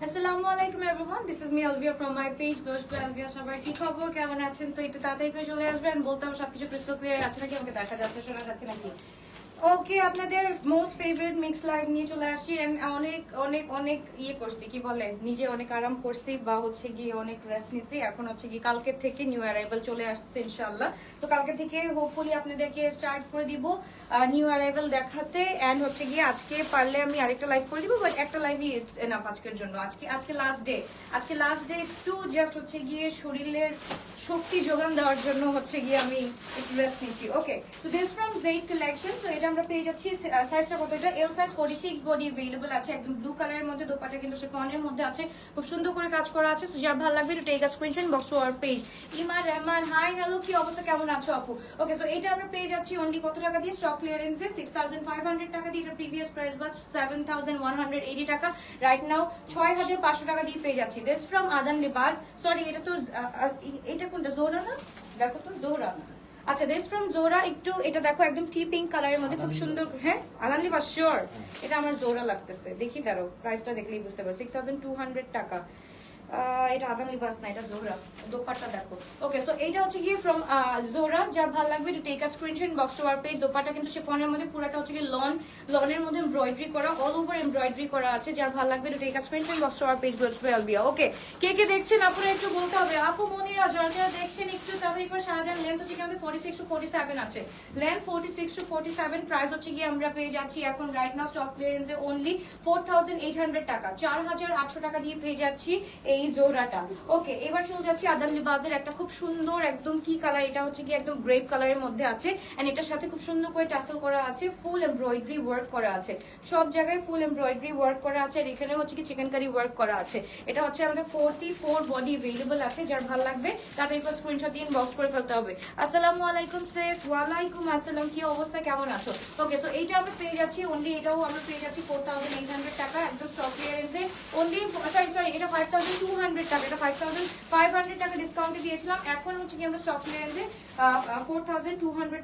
আসসালামু আলাইকুম everyone, this is me Alvia from my page goes to Alvia. সবার কি খবর, কেমন আছেন? সো একটু তাড়াতাড়ি করে চলে আসবেন, বলতে হবে সবকিছু ক্রিস্টাল ক্লিয়ার আছে নাকি, আমাকে দেখা যাচ্ছে শোনা যাচ্ছে নাকি। ওকে, আপনাদের মোস্ট ফেভারিট মিক্স লাইভ নিয়ে চলে আসছি। অনেক অনেক অনেক ইয়ে করছি, কি বলে, নিজে অনেক আরাম করছি বা হচ্ছে গিয়ে অনেক রেস্ট নিছি। এখন হচ্ছে কি কালকের থেকে নিউ অ্যারাইভাল চলে আসছে ইনশাআল্লাহ। সো কালকে থেকে হোপফুলি আপনাদেরকে স্টার্ট করে দিব নিউ অ্যারাইভাল দেখাতে। এন্ড হচ্ছে গিয়ে আজকে পারলে আমি আরেকটা লাইভ করে দিব, বাট একটা লাইভই ইটস এনাফ আজকের জন্য। আজকে লাস্ট ডে, আজকে লাস্ট ডে একটু জাস্ট হচ্ছে গিয়ে শরীরের শক্তি যোগান দেওয়ার জন্য হচ্ছে গিয়ে আমি একটু রেস্ট নিচ্ছি। ওকে, তো this from Z collection. So এটা আমরা পেয়ে যাচ্ছি সাইজটা কত, এটা এল সাইজ 46 বডি अवेलेबल আছে। একদম ব্লু কালারের মধ্যে, দোপাট্টা কিন্তু শিফনের মধ্যে আছে, খুব সুন্দর করে কাজ করা আছে। সো যার ভালো লাগবে to take a screenshot, box to our page. Ima Rahman, hi hello, কি অবস্থা, কেমন আছো আপু? ওকে, সো এটা আমরা পেয়ে যাচ্ছি অনলি কত টাকা দিয়ে? স্টক ক্লিয়ারেন্সে 6500 টাকা দিয়ে। এটা প্রিভিয়াস প্রাইস was 7180 টাকা, রাইট নাও 6500 টাকা দিয়ে পেয়ে যাচ্ছি। This from Adan Libas. Sorry, এটা তো এটা কোনটা, জোরা না? দেখো তো, জোরা। আচ্ছা, দিস ফ্রম জোরা। একটু এটা দেখো, একদম টি পিঙ্ক কালারের মধ্যে খুব সুন্দর। হ্যাঁ, আদান লিবাস, শিওর এটা আমার জোরা লাগতেছে। দেখি দাঁড়ো, প্রাইসটা দেখলেই বুঝতে পারো, 6200 টাকা। এটা আদান লিবাস না, এটা জোরা। দোপাট্টা দেখো। ওকে, সো এইটা হচ্ছে গিয়ে ফ্রম জোরা। যার ভালো লাগবে to take a screenshot, box to our page. Dupatta কিন্তু শিফনের মধ্যে, পুরোটা হচ্ছে গিয়ে লনের মধ্যে এমব্রয়ডারি করা, অল ওভার এমব্রয়ডারি করা আছে। যার ভালো লাগবে to take a screenshot, box to our page goes to আলভিয়া। ওকে, কে কে দেখছেন আপনারা একটু বলতে হবে। আপু মনিরা, যারা যারা দেখছেন একটু তাড়াতাড়ি করে সারা যান। লেন্থ হচ্ছে কি আমাদের 46 টু 47 আছে, লেন্থ 46 টু 47। প্রাইস হচ্ছে গিয়ে আমরা পেয়ে যাচ্ছি এখন রাইট নাও স্টক ক্লিয়ারেন্সে অনলি 4800 টাকা, 4800 টাকা দিয়ে পেয়ে যাচ্ছি এই জোড়াটা। ওকে, এবার চলে যাচ্ছি আদান লিবাজের একটা খুব সুন্দর একদম কি কালার, এটা হচ্ছে কি একদম গ্রেপ কালারের মধ্যে আছে। এন্ড এটার সাথে খুব সুন্দর করে টাসেল করা আছে, ফুল এমব্রয়ডারি ওয়ার্ক করা আছে, সব জায়গায় ফুল এমব্রয়ডারি ওয়ার্ক করা আছে। আর এখানে হচ্ছে কি চিকেন কারি ওয়ার্ক করা আছে। এটা হচ্ছে আমাদের 44 বডি अवेलेबल আছে। যার ভালো লাগবে তাতে একবার স্ক্রিনশট দিয়ে ইনবক্স করে ফেলতে হবে। আসসালামু আলাইকুম সেস, ওয়ালাইকুম আসসালাম, কি অবস্থা, কেমন আছো? ওকে, সো এইটা আমরা পেয়ে যাচ্ছি অনলি, এটাও আমরা পেয়ে যাচ্ছি 4800 টাকা, একদম স্টক ক্লিয়ারেন্সে অনলি। সরি, এটা 5200 টাকা, এটা 5500 টাকা ডিসকাউন্টে দিয়েছিলাম। এখন হচ্ছে কি আমরা স্টক ক্লিয়ারেন্সে 4200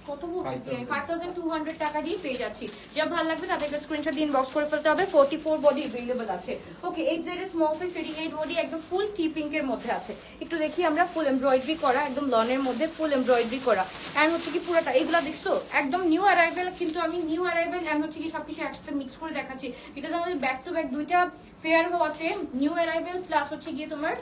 কত বলতেছি, 5200 টাকা দিয়ে পেয়ে যাচ্ছি। যা ভালো লাগবে তাদেরকে স্ক্রিনশট দিয়ে ইনবক্স করে ফেলতে হবে। 44 বডি अवेलेबल আছে। ওকে, XZ স্মল সাইজ 38 বডি, একদম ফুল টি পিঙ্কের মধ্যে আছে। একটু দেখি আমরা, ফুল এমব্রয়ডারি করা, একদম লনের মধ্যে ফুল এমব্রয়ডারি করা। এন্ড হচ্ছে কি পুরোটা এগুলা দেখছো একদম নিউ অ্যারাইভেল, কিন্তু আমি নিউ অ্যারাইভেল এন্ড হচ্ছে কি সবকিছু একসাথে মিক্স করে দেখাচ্ছি, বিকজ আমাদের ব্যাক টু ব্যাক দুইটা ফেয়ার হওয়াতে নিউ অ্যারাইভেল প্লাস হচ্ছে গিয়ে তোমার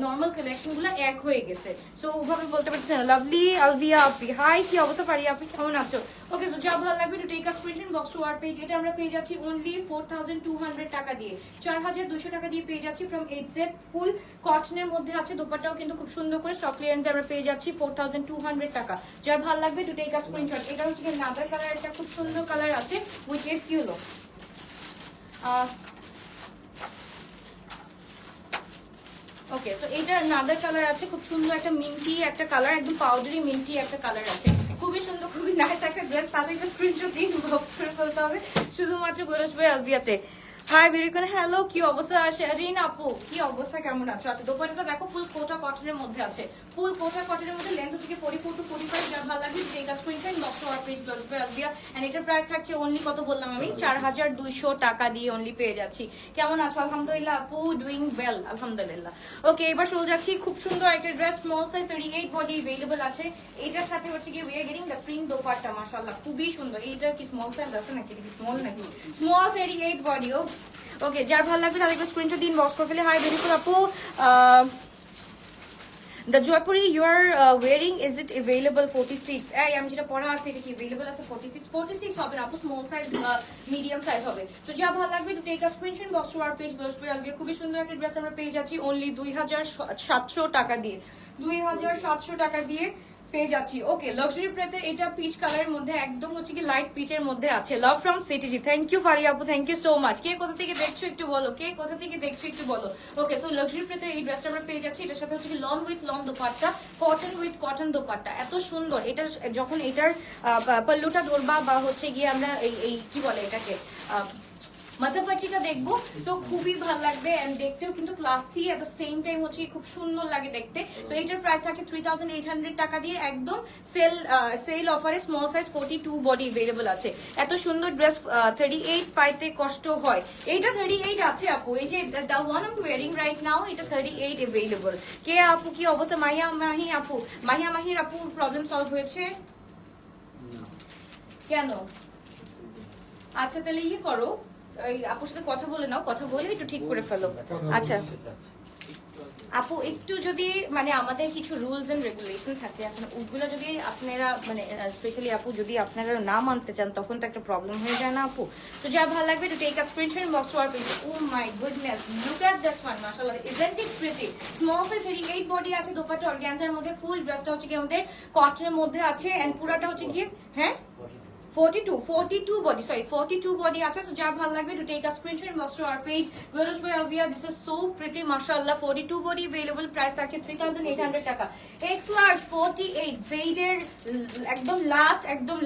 নর্মাল কালেকশন গুলো এক হয়ে গেছে। সো ওভাবে বলতে পারছেন। লাভলি আলভিয়া আপি, হাই, কি অবস্থা পারি আপনি, কেমন আছো? ওকে, সো যা ভালো লাগবে to take a screenshot, box to our page. এটা আমরা পেয়ে যাচ্ছি অনলি 4200 টাকা দিয়ে, 4200 টাকা দিয়ে পেয়ে যাচ্ছি ফ্রম XZ। ফুল কটনের মধ্যে আছে, দোপাট্টাও কিন্তু খুব সুন্দর করে স্টক ক্লিয়ারেন্সে আমরা পেয়ে যাচ্ছি 4200 টাকা। যার ভালো লাগবে টু টেক আ স্ক্রিনশট। এটা হচ্ছে নাদার কালার, একটা খুব সুন্দর কালার আছে, উইচ ইজ কি হলো ওকে, সো এইটার নাদার কালার আছে, খুব সুন্দর একটা মিন্টি একটা কালার, একদম পাউডারি মিন্টি একটা কালার আছে। খুবই সুন্দর, খুবই নাইস একটা ড্রেস। তাদেরকে স্ক্রিনশট দিয়ে ইনবক্স করে ফেলতে হবে শুধুমাত্র গোরস ভাই আলবিয়াতে। হাই বেরিকন, হ্যালো, কি অবস্থা? শেরিন আপু, কি অবস্থা, কেমন আছো? আচ্ছা, দোপাট্টাটা দেখো ফুল কোটা কটনের মধ্যে আছে, ফুল কোটা কটনের মধ্যে, লেন্থ হচ্ছে 44 টু 45। যার ভালো লাগবে take a screenshot, box to our page গোরস ভাই আলবিয়া। এন্ড এটার প্রাইস থাকছে অনলি কত বললাম আমি, 4200 টাকা দিয়ে অনলি পেয়ে যাচ্ছি। কেমন আছো? আলহামদুলিল্লাহ আপু, ডুইং ওয়েল, আলহামদুলিল্লাহ। ওকে, এবার চলে যাচ্ছি খুব সুন্দর একটা dress, small size 38 body available আছে। এটার সাথে হচ্ছে কি we are getting the print dupatta, মাশাআল্লাহ খুবই সুন্দর। এইটা কি স্মল সাইজ আছে নাকি, এটা কি স্মল নাকি? Small 38 body. ওকে, যার ভালো লাগবে তাদেরকে স্ক্রিনশট দিন, বক্স করে ফেলে। হাই বিউটিফুল আপু, the jewelry you are wearing, is it available 46? এই আমি যেটা পরা আছে এটা কি available আছে 46 হবে না আপু, স্মল সাইজ মিডিয়াম সাইজ হবে। তো যা ভালো লাগবে to take a screenshot, box to our page goes to Alvia. খুবই সুন্দর একটা ড্রেস আমরা পেয়ে যাচ্ছি অনলি 2700 টাকা দিয়ে, 2700 টাকা দিয়ে পেয়ে যাচ্ছি। ওকে, লাক্সারি প্রেতের এটা পিচ কালারের মধ্যে, একদম হচ্ছে কি লাইট পিচের মধ্যে আছে। Love from CTG, thank you Faria আপু, থ্যাংক ইউ সো মাচ। কে কোথা থেকে দেখছো একটু বলো, কে কোথা থেকে দেখছো একটু বলো। ওকে, সো লাক্সারি প্রেতের এই ড্রেসটা আমরা পেয়ে যাচ্ছি। এটার সাথে হচ্ছে কি lawn with lawn dupatta, cotton with cotton dupatta, এত সুন্দর। এটা যখন এটার পাল্লুটা ধরবা বা হচ্ছে গিয়ে আমরা এই কি বলে এটাকে মাথাপাটিটা দেখবো। সো খুবই ভালো লাগবে এন্ড দেখতেও কিন্তু classy at the same time হচ্ছে খুব সুন্দর লাগে দেখতে। সো এইটার প্রাইস থাকছে 3800 টাকা দিয়ে, একদম সেল অফারে স্মল সাইজ 42 বডি अवेलेबल আছে। এত সুন্দর ড্রেস 38 পাইতে কষ্ট হয়। এইটা 38 আছে আপু, এই যে the one I'm wearing right now এটা 38 अवेलेबल। কে আপু কি অবস্থা? মাহিয়া মাহির আপু প্রবলেম সলভ হয়েছে কেন? আচ্ছা তাহলে ইয়ে করো, এই আপুর সাথে কথা বলে নাও, কথা বলে একটু ঠিক করে ফেলো। আচ্ছা আপু একটু যদি মানে আমাদের কিছু রুলস এন্ড রেগুলেশন থাকে, এখন ওগুলো যদি আপনারা মানে স্পেশালি আপু যদি আপনারা না মানতে চান তখন তো একটা প্রবলেম হয়ে যায় না আপু। তো যা ভালো লাগবে to take a screenshot box to our page. Oh my goodness, look at this one, মাশাআল্লাহ, isn't it pretty? Small size 38 body আছে, দোপাট্টা অর্গানজার মধ্যে, ফুল ড্রেসটা হচ্ছে কি আমাদের কটনের মধ্যে আছে এন্ড পুরাটা হচ্ছে কি হ্যাঁ 42 body, sorry 42 body আছে। সো যার ভালো লাগবে to take a screenshot and post to our page Gulrush by Alvia। This is so pretty, mashallah। 42 body available, price থাকছে 3800 টাকা। X large 48 Zaid এর একদম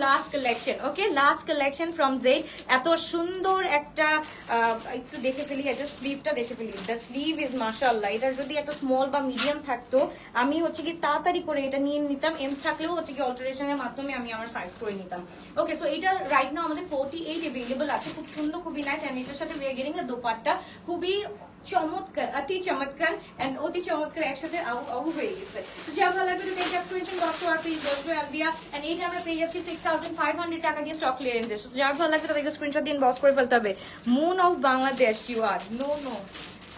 last collection, okay last collection from Zaid। এত সুন্দর একটা একটু দেখে ফেলি, এটা স্লিভটা দেখে ফেলি। দ্য স্লিভ ইজ মাশাআল্লাহ। এটা যদি একটা স্মল বা মিডিয়াম থাকতো আমি হচ্ছে কি তাড়াতাড়ি করে এটা নিয়ে নিতাম, এম থাকলেও হচ্ছে কি অল্টারেশনের মাধ্যমে আমি আমার সাইজ করে নিতাম। ওকে সো এটা রাইট নাও আমাদের 48 अवेलेबल আছে, খুব সুন্দর, খুবই নাইস। এন্ড এটার সাথে we are getting the dupatta, খুবই চমৎকার, অতি চমৎকার এন্ড অতি চমৎকার একসাথে আউ হয়ে গেছে। তো যা ভালো লাগবে take a screenshot box to our page দোস্ত আলবিয়া। এন্ড এটা আমরা পেয়ে যাচ্ছি 6500 টাকা দিয়ে স্টক ক্লিয়ারেন্সে। সো যার ভালো লাগবে তাদেরকে স্ক্রিনশট দিন বক্স করে ফেলতে হবে। Moon of Bangladesh you are, no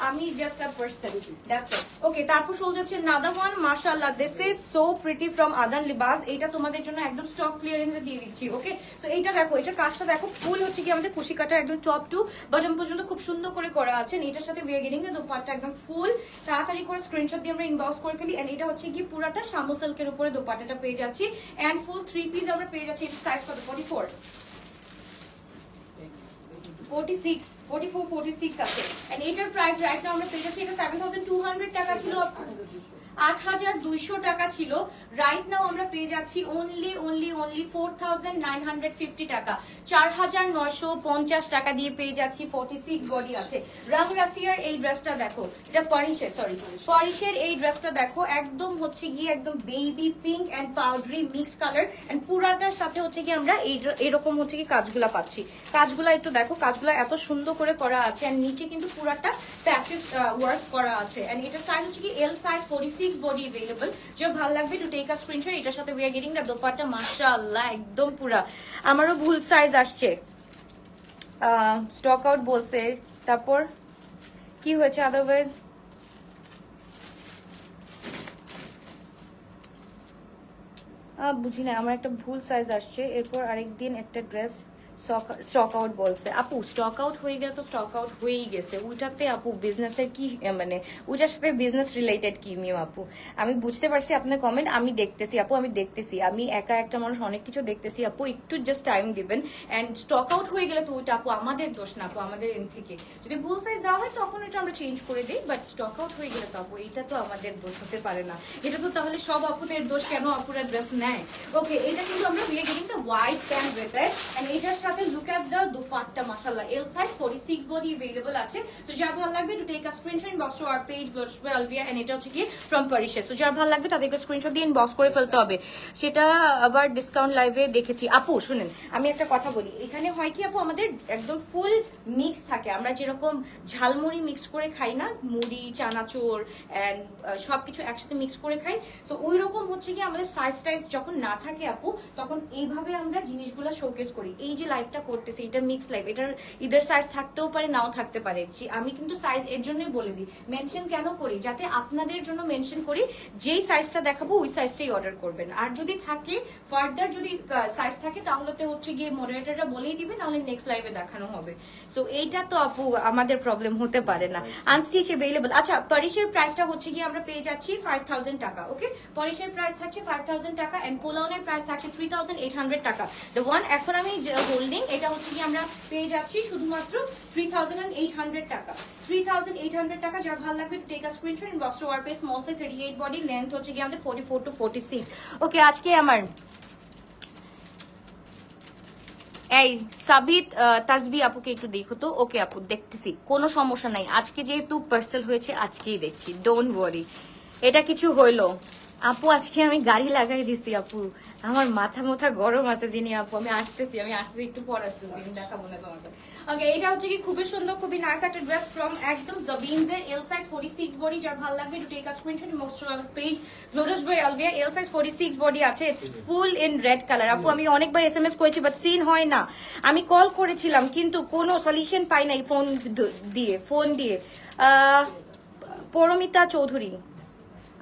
আমি just a person, that's it. Okay তারপর চলে যাচ্ছে নাদা ওয়ান, মাশাআল্লাহ this is so pretty from Adan Libas. এটা তোমাদের জন্য একদম স্টক ক্লিয়ারেন্সে দিয়ে দিচ্ছি। ওকে সো এইটা দেখো, এটার কাজটা দেখো, ফুল হচ্ছে কি আমাদের কুশি কাটা একদম টপ টু বটম পর্যন্ত খুব সুন্দর করে করা আছে। এটার সাথে we are getting the dupatta একদম ফুল। তাড়াতাড়ি করে স্ক্রিনশট দিয়ে আমরা ইনবক্স করে ফেলি। এন্ড এটা হচ্ছে কি পুরাটা শামু সিল্কের উপরে দোপাট্টাটা পেয়ে যাচ্ছি এন্ড ফুল 3 পিস আমরা পেয়ে যাচ্ছি। এটা সাইজ কত? 44 46 44 46 আছে। এন্ড এটার প্রাইস রাইট নাও আমরা পেয়ে যাচ্ছি, এটা 7200 টাকা ছিল, 8200 টাকা ছিল। রাইট নাও আমরা পেয়ে যাচ্ছি অনলি 4950 টাকা, 4950 টাকা দিয়ে পেয়ে যাচ্ছি। 46 বডি আছে। রাং রাসিয়ার এই ড্রেসটা দেখো, এটা পরিশের এই ড্রেসটা দেখো, একদম হচ্ছে গিয়ে একদম baby pink and powdery mix colour and পুরাটার সাথে হচ্ছে কি আমরা এরকম হচ্ছে কি কাজগুলা পাচ্ছি। কাজগুলা একটু দেখো, কাজগুলা এত সুন্দর করে করা আছে এন্ড নিচে কিন্তু পুরাটা প্যাচেস ওয়ার্ক করা আছে। এন্ড এটা সাইজ হচ্ছে কি এল সাইজ, 46 বডি अवेलेबल। যে ভালো লাগবে টু টেক আ স্ক্রিনশট। এটার সাথে we are getting the dupatta, মাশাআল্লাহ একদম পুরা। আমারও ভুল সাইজ আসছে, স্টক আউট বলছে, তারপর কি হয়েছে আদারওয়াইজ বুঝি না, আমার একটা ভুল সাইজ আসছে। এরপর আরেকদিন একটা ড্রেস স্টক আউট বলছে। আপু স্টক আউট হয়ে গেলে তো স্টক আউট হয়েই গেছে, ওইটাতে আপু বিজনেসের কি মানে ওইটার সাথে বিজনেস রিলেটেড কি মিম আপু? আমি বুঝতে পারছি আপনার কমেন্ট, আমি দেখতেছি আপু, আমি দেখতেছি, আমি একা একটা মানুষ অনেক কিছু দেখতেছি আপু, একটু জাস্ট টাইম দিবেন। এন্ড স্টক আউট হয়ে গেলে তো ওইটা আপু আমাদের দোষ না আপু, আমাদের এন্ড থেকে যদি ভুল সাইজ দেওয়া হয় তখন এটা আমরা চেঞ্জ করে দিই, বাট স্টক আউট হয়ে গেলে তো আপু এটা তো আমাদের দোষ হতে পারে না। এটা তো তাহলে সব আপুদের দোষ, কেন আপুরা ড্রেস নেয়? ওকে এটা কিন্তু আমরা we are getting the white pant with it and এটার সাথে লুক এট দ্য দোপাট্টা, মাশাআল্লাহ এল সাইজ 46 বডি अवेलेबल আছে। সো যার ভালো লাগবে to take a screenshot inbox to our page Gulrush by Alvia। And এটা হচ্ছে কি ফ্রম পারিশে। সো যার ভালো লাগবে তাদেরকে স্ক্রিনশট দিয়ে ইনবক্স করে ফেলতে হবে। সেটা আবার ডিসকাউন্ট লাইভে দেখেছি। আপু শুনেন আমি একটা কথা বলি, এখানে হয় কি আপু আমাদের একদম ফুল মিক্স থাকে, আমরা যেরকম ঝালমুড়ি মিক্স করে খাই না, মুড়ি চানাচুর এন্ড সবকিছু একসাথে মিক্স করে খাই। সো ওই রকম হচ্ছে কি আমাদের সাইজ টাইজ যখন না থাকে আপু, তখন এইভাবে আমরা জিনিসগুলো শোকেস করি। এই যে লাইভটা করতেছি এটা মিক্স লাইভ, এটার ইদার সাইজ থাকতেও পারে নাও থাকতে পারে। আমি কিন্তু সাইজ এর জন্যই বলে দিই, মেনশন কেন করি, যাতে আপনাদের জন্য মেনশন করি যেই সাইজটা দেখাবো ওই সাইজটাই অর্ডার করবেন। আর যদি থাকে ফার্দার যদি সাইজ থাকে তাহলে তো হচ্ছে গিয়ে মডারেটররা বলেই দিবে, নাহলে নেক্সট লাইভে দেখানো হবে। সো এইটা তো আপু আমাদের প্রবলেম হতে পারে না। Unstitch available. আচ্ছা পারিশের প্রাইসটা হচ্ছে গিয়ে আমরা পেয়ে যাচ্ছি 5000 টাকা। ওকে পরিশের প্রাইস থাকছে 5000 টাকা এন্ড পোলাউনের প্রাইস থাকছে 3800 টাকা। দ্য ওয়ান এখন আমি হোল্ডিং এটা হচ্ছে কি আমরা পেয়ে যাচ্ছি শুধুমাত্র 3800 টাকা। 3800 টাকা। যার ভালো লাগবে take a screenshot inbox to our page small size 38 body, length হচ্ছে কি আমাদের 44 to 46। ওকে আজকে আমার এই সাবিত তাসবি আপুকে একটু দেখো তো। ওকে আপু দেখতেছি, কোনো সমস্যা নাই। আজকে যেহেতু পার্সেল হয়েছে আজকেই দেখছি, ডোন্ট ওয়ারি। এটা কিছু হইলো আপু, আজকে আমি গাড়ি লাগাই দিছি আপু, আমার মাথা গরম আছে যিনি আপু। আমি আসতেছি একটু পর আসতেছি, দেখাবো না তোমাকে। ওকে, এটা হচ্ছে কি খুবই সুন্দর, খুবই নাইস একটা ড্রেস ফ্রম একদম জবিনস এর এল সাইজ 46 বডি। যার ভালো লাগবে to take a screenshot most of page Lotus by Alvia. L size 46 body আছে, it's full in red colour. আপু আমি অনেকবার এসএমএস করেছি বাট সিন হয় না, আমি কল করেছিলাম কিন্তু কোনো সলিউশন পাই নাই ফোন দিয়ে। পরমিতা চৌধুরী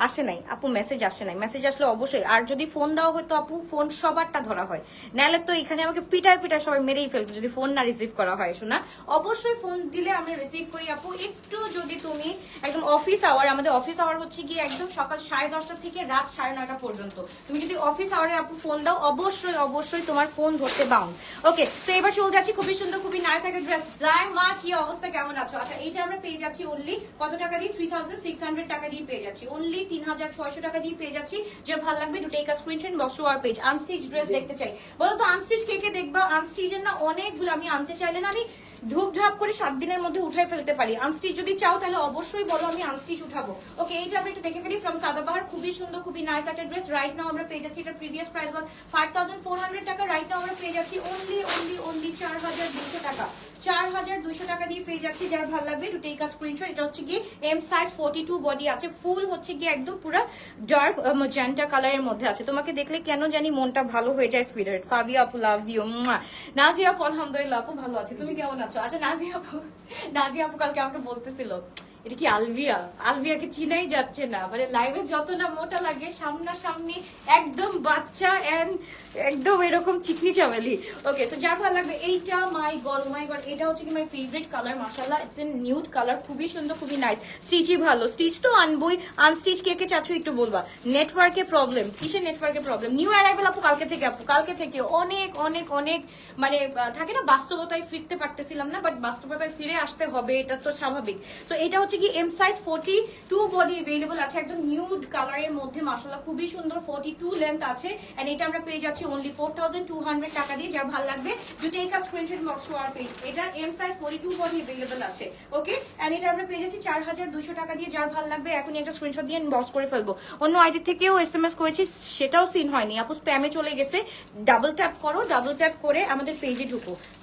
আসে নাই আপু, মেসেজ আসে নাই। মেসেজ আসলে অবশ্যই, আর যদি ফোন দেওয়া হতো আপু, ফোন সবারটা ধরা হয়, নাহলে তো এখানে আমাকে পিটায় সবাই মেরেই ফেলতো যদি ফোন না রিসিভ করা হয়। শোনা, অবশ্যই ফোন দিলে আমরা রিসিভ করি আপু। একটু যদি তুমি একদম অফিস আওয়ার, আমাদের অফিস আওয়ার হচ্ছে গিয়ে একদম সকাল 10:30 থেকে রাত 9:30 পর্যন্ত, তুমি যদি অফিস আওয়ারে আপু ফোন দাও অবশ্যই তোমার ফোন ধরতে বাউন্ড। ওকে, তো এবার চলে যাচ্ছি খুবই সুন্দর, খুবই নাইস একটা ড্রেস। যাই মা, কি অবস্থা, কেমন আছো? আচ্ছা, এইটা আমরা পেয়ে যাচ্ছি অনলি কত টাকা দিয়ে? 3600 টাকা দিয়ে পেয়ে যাচ্ছি, অনলি 3600 টাকা দিয়ে পেয়ে যাচ্ছি। যে ভালো লাগবে to take a screenshot box to our page. Unstitch dress দেখতে চাই বলো তো, আনস্টিচ কে দেখবা? আনস্টিচের না অনেকগুলো, আমি আনতে চাইলে না আমি ধূপধাপ করে 7 দিনের মধ্যে উঠাই ফেলতে পারি। আনস্টিচ যদি চাও তাহলে অবশ্যই বলো, আমি আনস্টিচ উঠাবো। ওকে, এইটা আমরা একটু দেখে ফেলি ফ্রম সাদাবাহার, খুবই সুন্দর, খুবই নাইস একটা ড্রেস। রাইট নাও আমরা পেয়ে যাচ্ছি, এটা প্রিভিয়াস প্রাইস ওয়াজ 5400 টাকা, রাইট নাও আমরা পেয়ে যাচ্ছি অনলি 4200 টাকা। 4200 টাকা দিয়ে পেয়ে যাচ্ছি। যার ভালো লাগবে টু টেক আ স্ক্রিনশট। এটা হচ্ছে কি এম সাইজ 42 বডি আছে, ফুল হচ্ছে কি একদম পুরো ডার্ক ম্যাজেন্টা কালারের মধ্যে আছে। তোমাকে দেখলে কেন জানি মনটা ভালো হয়ে যায়। স্পিরিট ফাবিয়া আপু, লাভ ইউ। নাজিয়া আপু আলহামদুলিল্লাহ আপু ভালো আছে, তুমি কেমন আছো? আচ্ছা, নাজিয়া আপু কালকে আমাকে বলতেছিল এটা কি আলভিয়াকে চিনাই যাচ্ছে না, মানে লাইভে যত না মোটা লাগে সামনাসামনি একদম বাচ্চা এন্ড একদম এরকম চিকনি চামেলি। ওকে, সো যার ভালো লাগবে এইটা, মাই গড এটা হচ্ছে কি মাই ফেভারিট কালার, মাশাআল্লাহ ইটস ইন নিউড কালার, খুবই সুন্দর, খুবই নাইস। স্টিচই ভালো, স্টিচ তো আনবই, আনস্টিচ কে চাচ্ছ একটু বলবা। নেটওয়ার্কের প্রবলেম, কিসের নেটওয়ার্কের প্রবলেম? নিউ অ্যারাইভেল আপু কালকে থেকে অনেক অনেক অনেক মানে থাকে না, বাস্তবতায় ফিরতে পারতেছিলাম না, বাট বাস্তবতায় ফিরে আসতে হবে, এটা তো স্বাভাবিক। তো এটা হচ্ছে কি এম সাইজ 42 বডি अवेलेबल আছে, একদম নিউড কালারের মধ্যে, মাশাআল্লাহ খুবই সুন্দর, 42 লেন্থ আছে। এন্ড এটা আমরা পেয়ে যাচ্ছি অনলি 4200 টাকা দিয়ে। যার ভালো লাগবে to take a screenshot box to our page. এটা এম সাইজ 42 বডি अवेलेबल আছে। ওকে, এন্ড এটা আমরা পেয়ে যাচ্ছি 4200 টাকা দিয়ে। যার ভালো লাগবে এখনই একটা স্ক্রিনশট দিয়ে ইনবক্স করে ফেলবো। অন্য আইডি থেকেও এসএমএস করেছি, সেটাও সিন হয়নি আপু, স্প্যামে চলে গেছে। ডাবল ট্যাপ করো, ডাবল ট্যাপ করে আমাদের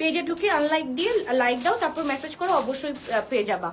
পেজে ঢুকে আনলাইক দিয়ে লাইক দাও, তারপর মেসেজ করো, অবশ্যই পেয়ে যাবা।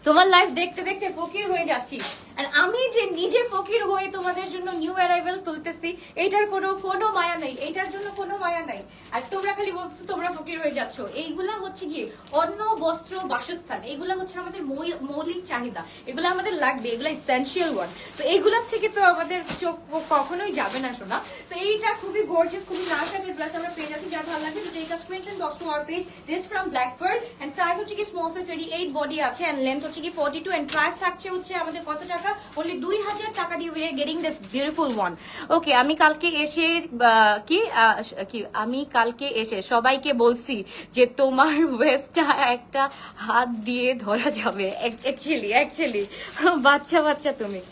তোমার লাইফ দেখতে দেখতে ফকির হয়ে যাচ্ছি, আর আমি যে নিজে ফকির হয়ে তোমাদের জন্য নিউ অ্যারাইভেল তুলতেছি, এইটার কোনো মায়া নাই, এইটার জন্য কোনো মায়া নাই। আর তোমরা খালি বলছো তোমরা ফকির হয়ে যাচ্ছ। এইগুলা হচ্ছে কি অন্ন, বস্ত্র, বাসস্থান, এইগুলা হচ্ছে আমাদের মৌলিক চাহিদা, এগুলো আমাদের লাগবে, এগুলো এসেনশিয়াল ওয়ান। তো এইগুলার থেকে তো আমাদের চোখ কখনোই যাবে না শোনা। তো এইটা খুবই গর্জিয়াস, খুবই নাইস একটা ড্রেস আমরা পেয়ে যাচ্ছি। যার ভালো লাগবে to take a screenshot box to our page. This from black pearl and size হচ্ছে কি স্মল সাইজ 38 বডি আছে এন্ড লেন্থ হচ্ছে কি 42 এন্ড প্রাইস থাকছে হচ্ছে আমাদের কত টাকা? only 2000 টাকা দিয়ে we are getting this beautiful one. ওকে, আমি কালকে এসে সবাইকে বলছি যে তোমার ওয়েস্টটা একটা হাত দিয়ে ধরা যাবে। অ্যাকচুয়ালি বাচ্চা তুমি।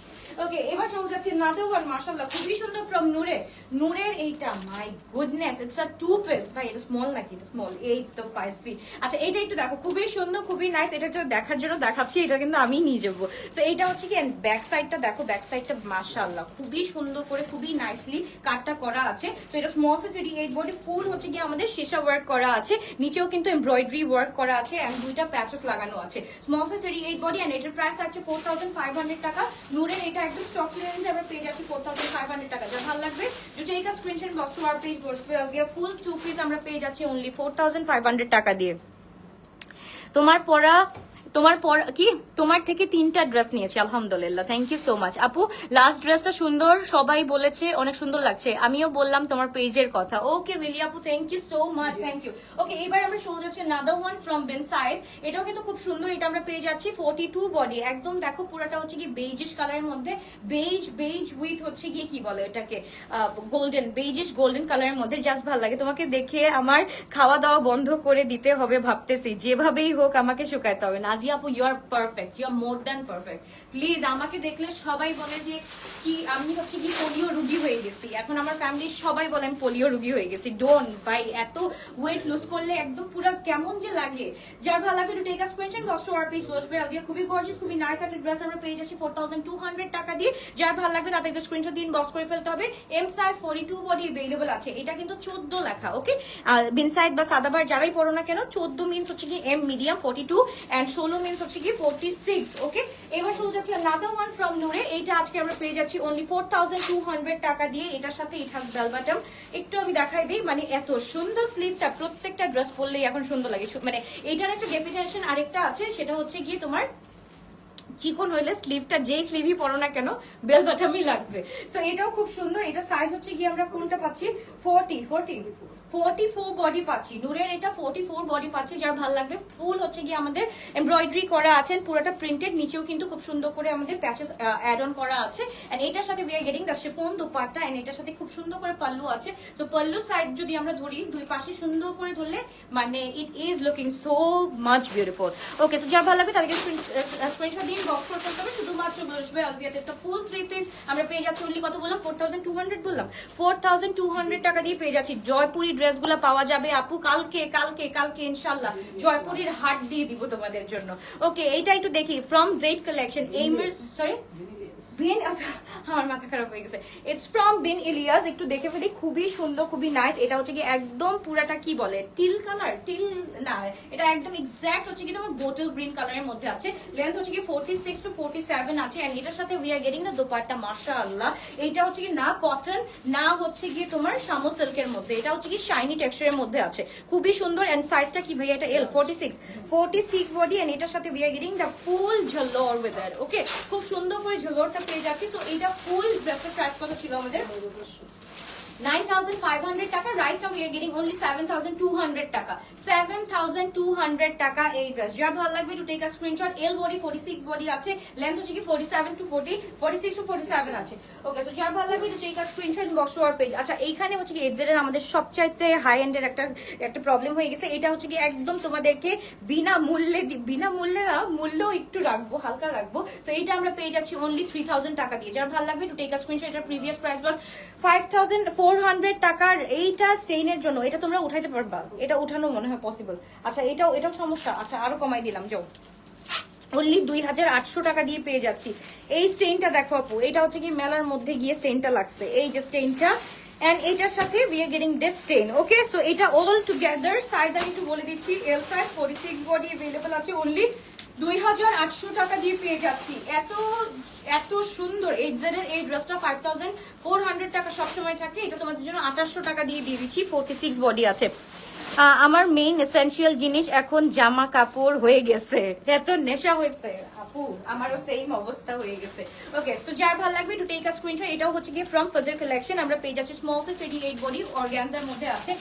ওকে, এবার চলে যাচ্ছে নাদার ওয়ান, মাশাআল্লাহ খুবই সুন্দর ফ্রম নূরের এইটা, my goodness it's a two piece. ভাই এটা স্মল নাকি? এটা স্মল, এই তো পাইছি। আচ্ছা, এটা একটু দেখো, খুবই সুন্দর, খুবই নাইস। এটা তো দেখার জন্য দেখাচ্ছি, এটা কিন্তু আমি নিয়ে যাবো। তো এইটা হচ্ছে কি ব্যাক সাইডটা দেখো, ব্যাক সাইডটা মাশাআল্লাহ খুবই সুন্দর করে, খুবই নাইসলি কাটটা করা আছে। তো এটা স্মল সাইজ 38 বডি, ফুল হচ্ছে কি আমাদের শেষা ওয়ার্ক করা আছে, নিচেও কিন্তু এমব্রয়ডারি ওয়ার্ক করা আছে এন্ড দুইটা প্যাচেস লাগানো আছে। স্মল সাইজ 38 বডি এন্ড এটার প্রাইস থাকছে 4500 টাকা। নূরের এটা একদম স্টক রেঞ্জ আমরা পেয়ে যাচ্ছি 4500 টাকা। যা ভালো লাগবে to take a screenshot box to our page বসবে আগে। ফুল 2 পিস আমরা পেয়ে যাচ্ছি অনলি 4500 টাকা দিয়ে। তোমার থেকে 3টা ড্রেস নিয়েছি, আলহামদুলিল্লাহ, থ্যাংক ইউ সো মাচ আপু। লাস্ট ড্রেসটা সুন্দর, সবাই বলেছে অনেক সুন্দর লাগছে, আমিও বললাম তোমার পেজের কথা। ওকে মিলি আপু, thank you so much, thank you. Okay, এবার আমরা চলে যাচ্ছি another one from Bin Saeed. এটাও কিন্তু খুব সুন্দর, এটা আমরা পেয়ে যাচ্ছি 42 বডি, একদম দেখো পুরাটা হচ্ছে কি বেইজিশ কালারের মধ্যে, বেইজ উইথ হচ্ছে গিয়ে কি বলে এটাকে, বেইজিশ গোল্ডেন কালারের মধ্যে। জাস্ট ভালো লাগে, তোমাকে দেখে আমার খাওয়া দাওয়া বন্ধ করে দিতে হবে ভাবতেছি, যেভাবেই হোক আমাকে শুকাইতে হবে। নাজিয়া নাজিয়া আপু you are perfect, you are more than perfect. Please আমাকে দেখলে সবাই বলে যে কি আমি হচ্ছে কি পোলিও রুগী হয়ে গেছি, এখন আমার ফ্যামিলির সবাই বলে আমি পোলিও রুগী হয়ে গেছি। ডোন্ট ভাই, এত ওয়েট লুজ করলে একদম পুরো কেমন যে লাগে। যার ভালো লাগে to take a screenshot box to our page লোশবে আলভিয়া, খুবই গর্জিয়াস খুবই নাইস একটা ড্রেস আমরা পেয়ে যাচ্ছি 4200 টাকা দিয়ে। যার ভালো লাগবে তাদেরকে স্ক্রিনশট দিন বক্স করে ফেলতে হবে। এম সাইজ 42 বডি अवेलेबल আছে, এটা কিন্তু 14 লেখা, ওকে। আর বিন সাইড বা সাদাবার যারাই পড়ো না কেন 14 মিন্স হচ্ছে কি এম মিডিয়াম 42 এন্ড 16 মিন্স হচ্ছে কি 46, ওকে। এবার শুরু যাচ্ছে another one from নূরে, এইটা আজকে আমরা পেয়ে যাচ্ছি only 4200 টাকা দিয়ে। এটার সাথে ইট হ্যাজ বেল বটম, একটু আমি দেখাই দিই, মানে এত সুন্দর স্লিভটা, প্রত্যেকটা ড্রেস পরলেই এখন সুন্দর লাগে। মানে এইটার একটা ডেফিনেশন আরেকটা আছে, সেটা হচ্ছে গিয়ে তোমার চিকন হইলে স্লিভটা যেই স্লিভই পরো না কেন বেল বটমই লাগবে। সো এটাও খুব সুন্দর। এটা সাইজ হচ্ছে গিয়ে আমরা কোনটা পাচ্ছি 44 বডি পাচ্ছি, নূরের এটা 44 বডি পাচ্ছি। যার ভালো লাগবে ফুল হচ্ছে গিয়ে আমাদের এমব্রয়ডারি করা আছে, পুরোটা প্রিন্টেড, নিচেও কিন্তু খুব সুন্দর করে আমাদের প্যাচেস অ্যাড অন করা আছে। এন্ড এটার সাথে we are getting the chiffon dupatta, and এটার সাথে খুব সুন্দর করে পাল্লু আছে। সো পাল্লু সাইড যদি আমরা ধরি দুই পাশে সুন্দর করে ধরলে মানে it is looking so much beautiful, okay. So যার ভালো লাগবে তাদেরকে স্ক্রিনশট দিন বক্স করতে হবে। শুধুমাত্র বসবে আলভিয়াতে it's a full three piece আমরা পেয়ে যাচ্ছি অনলি কত বললাম 4200 বললাম 4200 টাকা দিয়ে পেয়ে যাচ্ছি। জয়পুরি ড্রেসগুলো পাওয়া যাবে আপু কালকে কালকে কালকে ইনশাআল্লাহ জয়পুরির হাট দিয়ে দিব তোমাদের জন্য, ওকে। এইটা একটু দেখি ফ্রম জেড কালেকশন, এইমার সরি বিন, আমার মাথা খারাপ হয়ে গেছে, ইটস ফ্রম বিন ইলিয়াস। একটু দেখে ফেলি, খুবই সুন্দর খুবই নাইস। এটা হচ্ছে কি একদম পুরাটা কি বলে টিল কালার, টিল না, এটা একদম এক্সাক্ট হচ্ছে কি তোমার বোটল গ্রিন কালারের মধ্যে আছে। লেন্থ হচ্ছে কি 46 to 47 আছে। এন্ড এটার সাথে উই আর গেটিং না দোপাট্টা, মাশাআল্লাহ। এইটা হচ্ছে কি না কটন না হচ্ছে গিয়ে তোমার শামো সিল্কের মধ্যে, এটা হচ্ছে কি শাইনি টেক্সচারের মধ্যে আছে, খুবই সুন্দর। এন্ড সাইজটা কি ভাই এটা এল 46 বডি। এন্ড এটার সাথে we are getting the full ঝলোর উইথ ইট, ওকে। খুব সুন্দর করে ঝলোরটা পেয়ে যাচ্ছি। তো এইটা ফুল ড্রেসের প্রাইস কত ছিল আমাদের 9500 টাকা। Right now we are getting only 7200 টাকা, 7200 টাকা এই ড্রেস। যার ভালো লাগবে to take a screenshot. L body 46 body আছে, লেন্থ হচ্ছে কি 47 to 46 to 47 আছে, ওকে। সো যার ভালো লাগবে to take a screenshot box to our page. আচ্ছা এইখানে হচ্ছে কি এজেড এর আমাদের সবচাইতে হাই এন্ডের একটা প্রবলেম হয়ে গেছে। এটা হচ্ছে কি একদম তোমাদেরকে বিনা মূল্যে না, মূল্য একটু রাখবো, হালকা রাখবো। সো এইটা আমরা পেয়ে যাচ্ছি অনলি 3000 টাকা দিয়ে। যার ভালো লাগবে টু টেক আ স্ক্রিনশট। এটার প্রিভিয়াস প্রাইস ওয়াজ 5400 টাকার। এইটা স্টেইনের জন্য, এটা তোমরা উঠাইতে পারবা, এটা উঠানো মনে হয় পসিবল। আচ্ছা এটাও সমস্যা, আচ্ছা আরো কমাই দিলাম, যাও অনলি 2800 টাকা দিয়ে পেয়ে যাচ্ছি। এই স্টেইনটা দেখো আপু, এটা হচ্ছে কি মেলার মধ্যে গিয়ে স্টেইনটা লাগছে, এই যে স্টেইনটা। এন্ড এটার সাথে we are getting this stain, okay. So এটা অল টুগেদার সাইজ আমি একটু বলে দিচ্ছি, এল সাইজ 46 বডি अवेलेबल আছে, অনলি 2800 টাকা দিয়ে পেয়ে যাচ্ছি। এত সুন্দর এক্সেড এর এই ড্রেসটা 5400 টাকা সবসময় থাকে, এটা তোমাদের জন্য 2800 টাকা দিয়ে দিচ্ছি। 46 বডি আছে। আমার মেইন এসেনশিয়াল জিনিস এখন জামা কাপড় হয়ে গেছে, এত নেশা হয়েছে আপু, আমারও সেম অবস্থা হয়ে গেছে, ওকে। তো যার ভালো লাগবে টু টেক আ স্ক্রিনশট। এটাও হচ্ছে গিয়ে ফ্রম ফজর কালেকশন, আমরা পেয়ে যাচ্ছি স্মল সাইজ 38 বডি অর্গানজার মধ্যে আছে।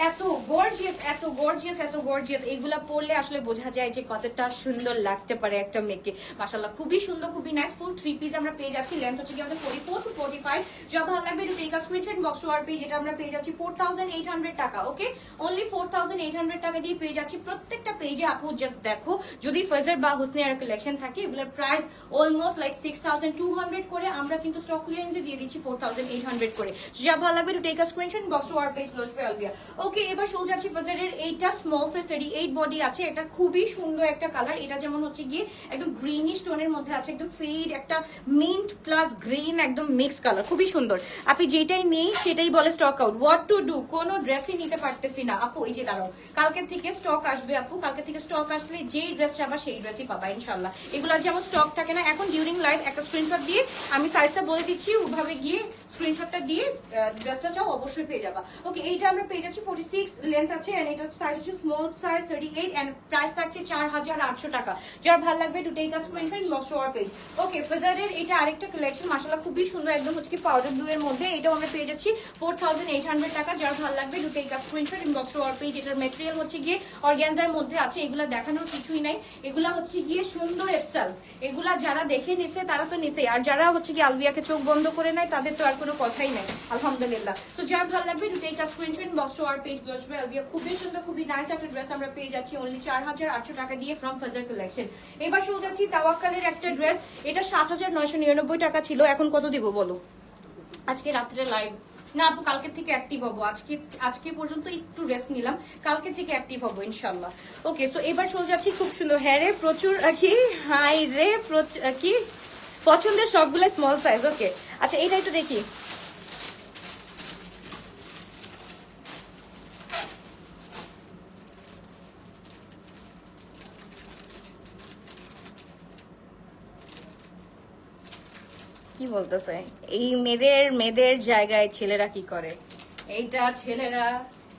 এত গর্জিয়াস এত গর্জিয়াস এত গর্জিয়াস, এইগুলা পরলে আসলে বোঝা যায় যে কতটা সুন্দর লাগতে পারে একটা মেয়েকে। মাশাআল্লাহ খুবই সুন্দর খুবই নাইস। ফুল থ্রি পিস আমরা পেয়ে যাচ্ছি, লেন্থ হচ্ছে কি আমাদের 44 to 45। যা ভালো লাগবে to take a screenshot box to our page. এটা আমরা পেয়ে যাচ্ছি 4800 টাকা, ওকে। অনলি 4800 টাকা দিয়ে পেয়ে যাচ্ছি। প্রত্যেকটা পেজে আপু জাস্ট দেখো, যদি ফজর বা হুসনিয়ার কালেকশন থাকে এগুলোর প্রাইস অলমোস্ট লাইক 6200 করে, আমরা কিন্তু স্টক ক্লিয়ারেন্সে দিয়ে দিচ্ছি 4800 করে। যা ভালো লাগবে to take a screenshot box to our page লোশবে আলভিয়া, ওকে। এবার চলে যাচ্ছি ফজরের এইটা স্মল সাইজ 38 বডি আছে, এটা খুবই সুন্দর একটা কালার। এটা যেমন হচ্ছে গিয়ে একদম গ্রিনিশ টোনের মধ্যে আছে, একদম ফেড একটা মিন্ট প্লাস গ্রিন একদম মিক্স কালার, খুবই সুন্দর। আপনি যেটাই নেই সেটাই বলে stock out, what to do, কোনো ড্রেসই নিতে পারতেছি না আপু। এই যে দাঁড়াও, কালকে থেকে স্টক আসবে আপু, কালকে থেকে স্টক আসলে যেই ড্রেস চাবা সেই ড্রেসই পাবা ইনশাল্লাহ। এগুলো যেমন স্টক থাকে না, এখন ডিউরিং লাইভ একটা স্ক্রিনশট দিয়ে আমি সাইজটা বলে দিচ্ছি, ওভাবে গিয়ে স্ক্রিনশটটা দিয়ে ড্রেসটা চাও অবশ্যই পেয়ে যাবা, ওকে। এইটা আমরা পেয়ে যাচ্ছি 46 লেন্থ আছে, এন্ড এটা সাইজ হচ্ছে স্মল সাইজ 38 এন্ড প্রাইস থাকছে 4800 টাকা। যার ভালো লাগবে to take a screenshot box to our page, okay. ফজরের এটা আরেকটা কালেকশন, মাশাআল্লাহ খুবই সুন্দর, একদম হচ্ছে কি পাউডার ব্লু এর মধ্যে। এটাও আমরা পেয়ে যাচ্ছি 4800 টাকা। যার ভালো লাগবে to take a screenshot box to our page. এটার ম্যাটেরিয়াল হচ্ছে গিয়ে অর্গানজার মধ্যে আছে, এগুলা দেখানোর কিছুই নাই, এগুলা হচ্ছে গিয়ে সুন্দর ইটসেলফ। এগুলা যারা দেখে নিছে তারা তো নিছে, আর যারা হচ্ছে কি আলভিয়াকে চোখ বন্ধ করে নেয় তাদের তো আর কোনো কথাই নাই, আলহামদুলিল্লাহ। সো যার ভালো লাগবে to take a screenshot box to our page gloss by Alvia. খুবই সুন্দর খুবই নাইস একটা ড্রেস আমরা পেয়ে যাচ্ছি অনলি 4800 টাকা দিয়ে ফ্রম ফাজার কালেকশন। এবার চলে যাচ্ছি তাওয়াক্কালের একটা ড্রেস, এটা 7999 টাকা ছিল, এখন কত দিব বলো? আজকে রাত্রে লাইভ না আপু, কালকে থেকে অ্যাক্টিভ হবো। আজকে পর্যন্ত একটু রেস্ট নিলাম, কালকে থেকে অ্যাক্টিভ হবো ইনশাল্লাহ। ওকে, সো এবার চলে যাচ্ছি খুব সুন্দর হ্যাঁ রে প্রচুর কি হাই রে কি পছন্দের সবগুলো স্মল সাইজ। ওকে আচ্ছা এইটা একটু দেখি। কি বলতেছে এই মেয়েদের জায়গায় ছেলেরা কি করে, এইটা ছেলেরা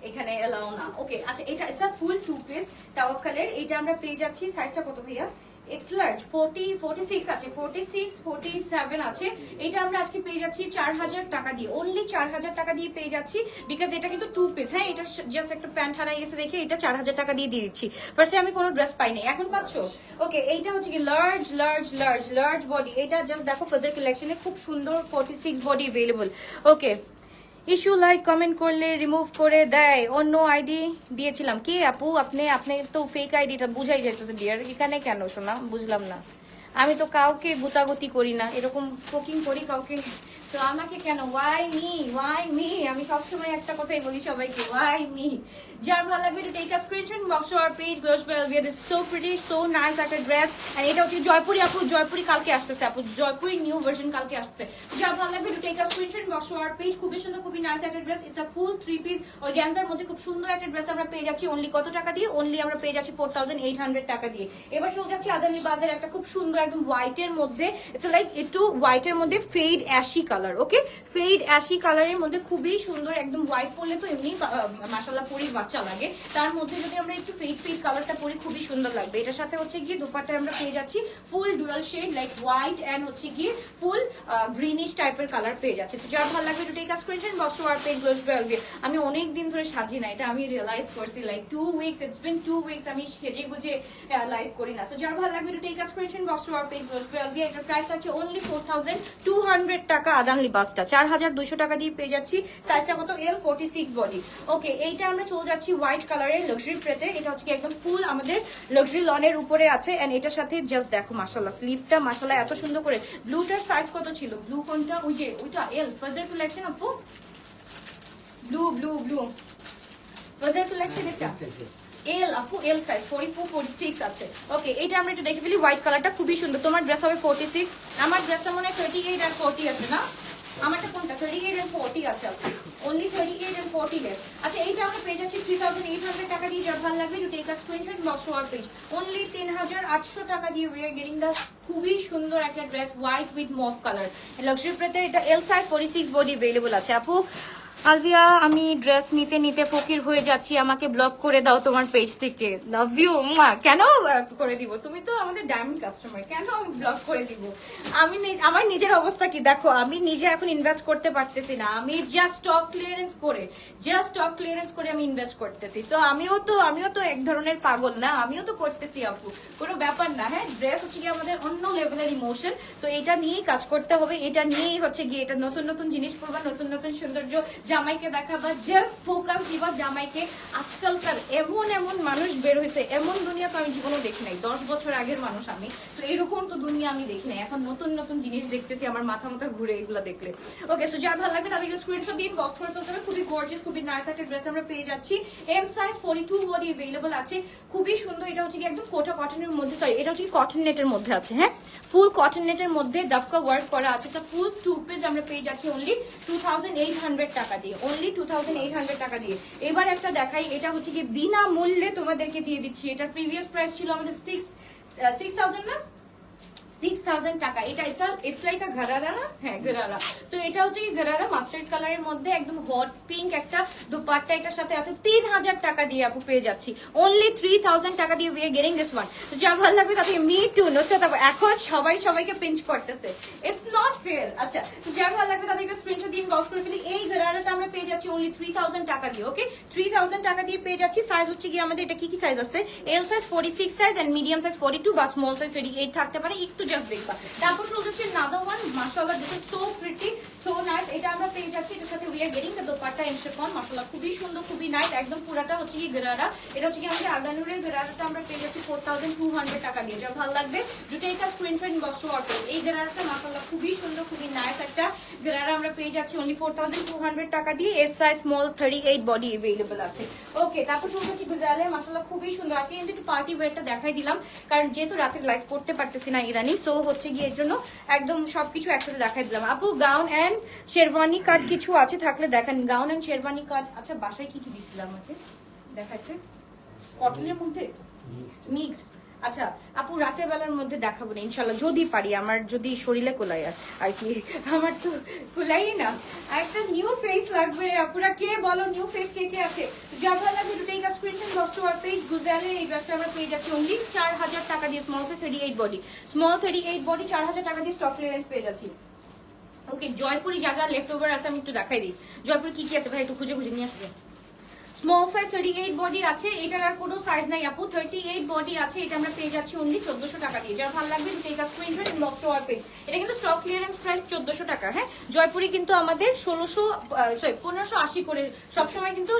এখানে এলাও না। ওকে আচ্ছা এটা it's a full two piece তাওয়াক্কালের, এটা আমরা পেয়ে যাচ্ছি সাইজটা কত ভাইয়া? এক্স লার্জ 46 আছে, 46 47 আছে। এটা আমরা আজকে পেয়ে যাচ্ছি 4000 টাকা দিয়ে, অনলি 4000 টাকা দিয়ে পেয়ে যাচ্ছি, বিকজ এটা কিন্তু টু পিস। হ্যাঁ এটা জাস্ট একটা প্যান্ট হারাই গেছে দেখে এটা 4000 টাকা দিয়ে দিয়ে দিচ্ছি। ফার্স্টে আমি কোনো ড্রেস পাইনি, এখন পাচ্ছ। ওকে এইটা হচ্ছে কি লার্জ বডি, এটা জাস্ট দেখো ফাজার কালেকশনে খুব সুন্দর 46 বডি अवेलेबल। ওকে ইস্যু লাইক কমেন্ট করলে রিমুভ করে দেয়, অন্য আইডি দিয়েছিলাম। কি আপু আপনি তো ফেক আইডিটা বুঝাই যাইতেছে ডিয়ার, এখানে কেন শোনা বুঝলাম না। আমি তো কাউকে গুতাগুতি করি না, এরকম কুকিং করি কাউকে, তো আমাকে কেন ওয়াই মি? আমি সবসময় একটা কথাই বলি সবাইকে, ওয়াই মি। যার ভালো লাগবে to take a screenshot box to our page gloss by Alvia. This so pretty so nice একটা ড্রেস, এন্ড এটা হচ্ছে জয়পুরি আপু, জয়পুরি কালকে আসতেছে আপু, জয়পুরি নিউ ভার্সন কালকে আসছে। যার ভালো লাগবে to take a screenshot box to our page. খুবই সুন্দর খুবই নাইস একটা dress, it's a full three piece অর্গানজার মধ্যে খুব সুন্দর একটা ড্রেস আমরা পেয়ে যাচ্ছি অনলি কত টাকা দিয়ে? অনলি আমরা পেয়ে যাচ্ছি 4800 টাকা দিয়ে। এবার চলে যাচ্ছি আদানি বাজার একটা খুব সুন্দর একদম হোয়াইটের মধ্যে, ইটস লাইক একটু হোয়াইটের মধ্যে ফেড অ্যাশি কালার। ওকে ফেড অ্যাশি কালারের মধ্যে খুবই সুন্দর, একদম হোয়াইট পরলে তো এমনি মাশাআল্লাহ পরির বাচ্চা লাগে, তার মধ্যে যদি আমরা একটু ফেড কালারটা পরি খুবই সুন্দর লাগবে। এটার সাথে হচ্ছে গিয়ে দুপাট্টা আমরা পেয়ে যাচ্ছি full dual shade like white and হচ্ছে গিয়ে ফুল গ্রিনিশ টাইপের কালার পেয়ে যাচ্ছে। যার ভালো লাগবে to take a screenshot box to our page gloss by Alvia. আমি অনেক দিন ধরে সাজি না, এটা আমি রিয়েলাইজ করছি, like 2 weeks, it's been 2 weeks আমি সেজে গুজে লাইভ করি না। সো যার ভালো লাগবে to take a screenshot box to our page gloss by Alvia. এটার প্রাইস আছে অনলি 4200 টাকা। আদান লিবাসটা 4200 টাকা দিয়ে পেয়ে যাচ্ছি, সাইজটা কত? L 46 body. ওকে এইটা আমরা চলে যাচ্ছি হোয়াইট কালারের লাক্সারি প্রেতে, এটা হচ্ছে কি একদম ফুল আমাদের লাক্সারি লনের উপরে আছে, এন্ড এটার সাথে জাস্ট দেখো মাশাআল্লাহ স্লিভটা মাশাআল্লাহ এত সুন্দর করে। ব্লুটার সাইজ কত ছিল? ব্লু কোনটা? ওই যে ওইটা L ফাজার কালেকশন আপু, ব্লু ফাজার কালেকশন এটা এল আপু, এল সাইজ 44 46 আছে। ওকে এটা আমরা একটু দেখে ফেলি, হোয়াইট কালারটা খুবই সুন্দর। তোমার ড্রেস হবে 46, আমার ড্রেসটা মনে হয় 38 আর 40 আছে না? আমারটা কোনটা? 38 and 40 আছে আপু, অনলি 38 and 40 এর। আচ্ছা এইটা আমরা পেয়ে যাচ্ছি 3800 টাকা দিয়ে। যার ভালো লাগবে to take a screenshot box to our page, only 3800 টাকা দিয়ে উই আর গেটিং দা খুবই সুন্দর একটা dress white with mauve colour luxury pret. এটা এল সাইজ 46 বডি अवेलेबल আছে আপু। আলভিয়া আমি ড্রেস নিতে নিতে ফকির হয়ে যাচ্ছি, আমাকে ব্লক করে দাও তোমার পেজ থেকে, লাভ ইউ। কেন করে দিব? তুমি তো আমাদের ডায়মন্ড কাস্টমার, কেন ব্লক করে দিব? আমি আমার নিজের অবস্থা কি দেখো, আমি নিজে এখন ইনভেস্ট করতে পারতেছি না, আমি জাস্ট স্টক ক্লিয়ারেন্স করে আমি ইনভেস্ট করতেছি। তো আমিও তো এক ধরনের পাগল না, আমিও তো করতেছি আপু, কোনো ব্যাপার না। হ্যাঁ ড্রেস হচ্ছে কি আমাদের অন্য লেভেলের ইমোশন, সো এটা নিয়েই কাজ করতে হবে, এটা নিয়েই হচ্ছে গিয়ে এটা নতুন জিনিস পড়বা, নতুন সৌন্দর্য জামাইকে দেখাবা, জাস্ট ফোকাস দিবা জামাইকে। আজকালকার এমন মানুষ বের হয়েছে, এমন দুনিয়া তো আমি জীবনেও দেখি নাই, 10 বছর আগের মানুষ আমি, তো এরকম তো দুনিয়া আমি দেখি নাই। এখন নতুন জিনিস দেখতেছি, আমার মাথা ঘুরে এগুলো দেখলে। ওকে সো যার ভালো লাগবে তাদেরকে স্ক্রিনশট দিন, বক্স করে ফেলতে হবে। খুবই গর্জিয়াস খুবই নাইস একটা ড্রেস আমরা পেয়ে যাচ্ছি, এম সাইজ 42 বডি अवेलेबल আছে, খুবই সুন্দর। এটা হচ্ছে কি একদম কোটা কটনের মধ্যে, সরি এটা হচ্ছে কটন নেটের মধ্যে আছে। হ্যাঁ ফুল কটন নেটের মধ্যে ডাবকা ওয়ার্ক করা আছে, এটা ফুল টু পিস আমরা পেয়ে যাচ্ছি অনলি 2800 টাকা দিয়ে, অনলি 2800 টাকা দিয়ে। এবার একটা দেখাই, এটা হচ্ছে কি বিনা মূল্যে তোমাদেরকে দিয়ে দিচ্ছি। এটার প্রিভিয়াস প্রাইস ছিল আমাদের 6000 না 6000 টাকা। এটা ইটস লাইক আ ঘরারা না? হ্যাঁ ঘরারা। সো এটা হচ্ছে কি ঘরারা মাস্টার্ড কালারের মধ্যে একদম হট পিঙ্ক একটা দুপাট্টা এটার সাথে আছে, 3000 টাকা দিয়ে আপু পেয়ে যাচ্ছি, অনলি 3000 টাকা দিয়ে we are getting this one. তো যা ভালো লাগবে তাতে মি টু নোসা, তারপর এখন সবাইকে পিঞ্চ করতেছে, ইটস নট ফেয়ার। আচ্ছা তো যা ভালো লাগবে তাদেরকে স্ক্রিনশট দিয়ে বক্স করে ফেলি। এই ঘরারাটা আমরা পেয়ে যাচ্ছি অনলি 3000 টাকা দিয়ে। ওকে 3000 টাকা দিয়ে পেয়ে যাচ্ছি। সাইজ হচ্ছে কি আমাদের এটা কি সাইজ আছে? L size 46 size and medium size 42 বা স্মল সাইজ 38 থাকতে পারে, একটু জাস্ট দেখবা। তারপর চলে যাচ্ছে নাদার ওয়ান, মাশাআল্লাহ this is so pretty, so nice. এটা আমরা পেয়ে যাচ্ছি, এটার সাথে we are getting the dupatta in chiffon. মাশাআল্লাহ খুবই সুন্দর, খুবই নাইস, একদম পুরাটা হচ্ছে কি গরারা। এটা হচ্ছে কি আমাদের আগানুরের গরারাটা আমরা পেয়ে যাচ্ছি 4200 টাকা দিয়ে। যা ভালো লাগবে to take a screenshot inbox to our page. এই গরারাটা মাশাআল্লাহ খুবই সুন্দর, খুবই নাইস একটা গরারা আমরা পেয়ে যাচ্ছি অনলি 4200 টাকা দিয়ে। S size small 38 body available আছে। ওকে, তারপর শুরু করছি গুজালে। মাশাআল্লাহ খুবই সুন্দর। আজকে কিন্তু একটু পার্টি ওয়্যারটা দেখাই দিলাম, কারণ যেহেতু রাতের লাইভ করতে পারতেছি না ইরানি, সো হচ্ছে গিয়ে এর জন্য একদম সবকিছু একসাথে দেখাই দিলাম। আপু গাউন এন্ড শেরওয়ানি কাট কিছু আছে থাকলে দেখেন। গাউন এন্ড শেরওয়ানি কাট, আচ্ছা বাসায় কি কি দিছিলাম আমাকে দেখাচ্ছে? কটনের মধ্যে মিক্স। আচ্ছা আপু রাতের বেলার মধ্যে দেখাবো না ইনশাল্লাহ, যদি পারি, আমার যদি শরীরে কোলাই আর কি, আমার তো কোলাই না। একটা নিউ ফেস লাগবে রে আপুরা, কে বলো নিউ ফেস কে কে আছে? যা ভালো লাগবে to take a screenshot box to our page. গুজালের এই ড্রেসটা আমরা পেয়ে যাচ্ছি অনলি 4000 টাকা দিয়ে। Small size 38 body, small 38 body 4000 টাকা দিয়ে স্টক ক্লিয়ারেন্স পেয়ে যাচ্ছি। ওকে, জয়পুরি যা যা লেফট ওভার আছে আমি একটু দেখাই দিই। জয়পুরি কি কি আছে ভাই একটু খুঁজে খুঁজে নিয়ে আসবে। স্মল সাইজ 38 বডি আছে, এটার আর কোনো সাইজ নাই আপু। 38 বডি আছে, এটা আমরা পেয়ে যাচ্ছি অনলি 1400 টাকা দিয়ে। যার ভালো লাগবে take a screenshot inbox to our page. এটা কিন্তু স্টক ক্লিয়ারেন্স প্রাইস 1400 টাকা। হ্যাঁ, জয়পুরি কিন্তু আমাদের 1580 করে সবসময়, কিন্তু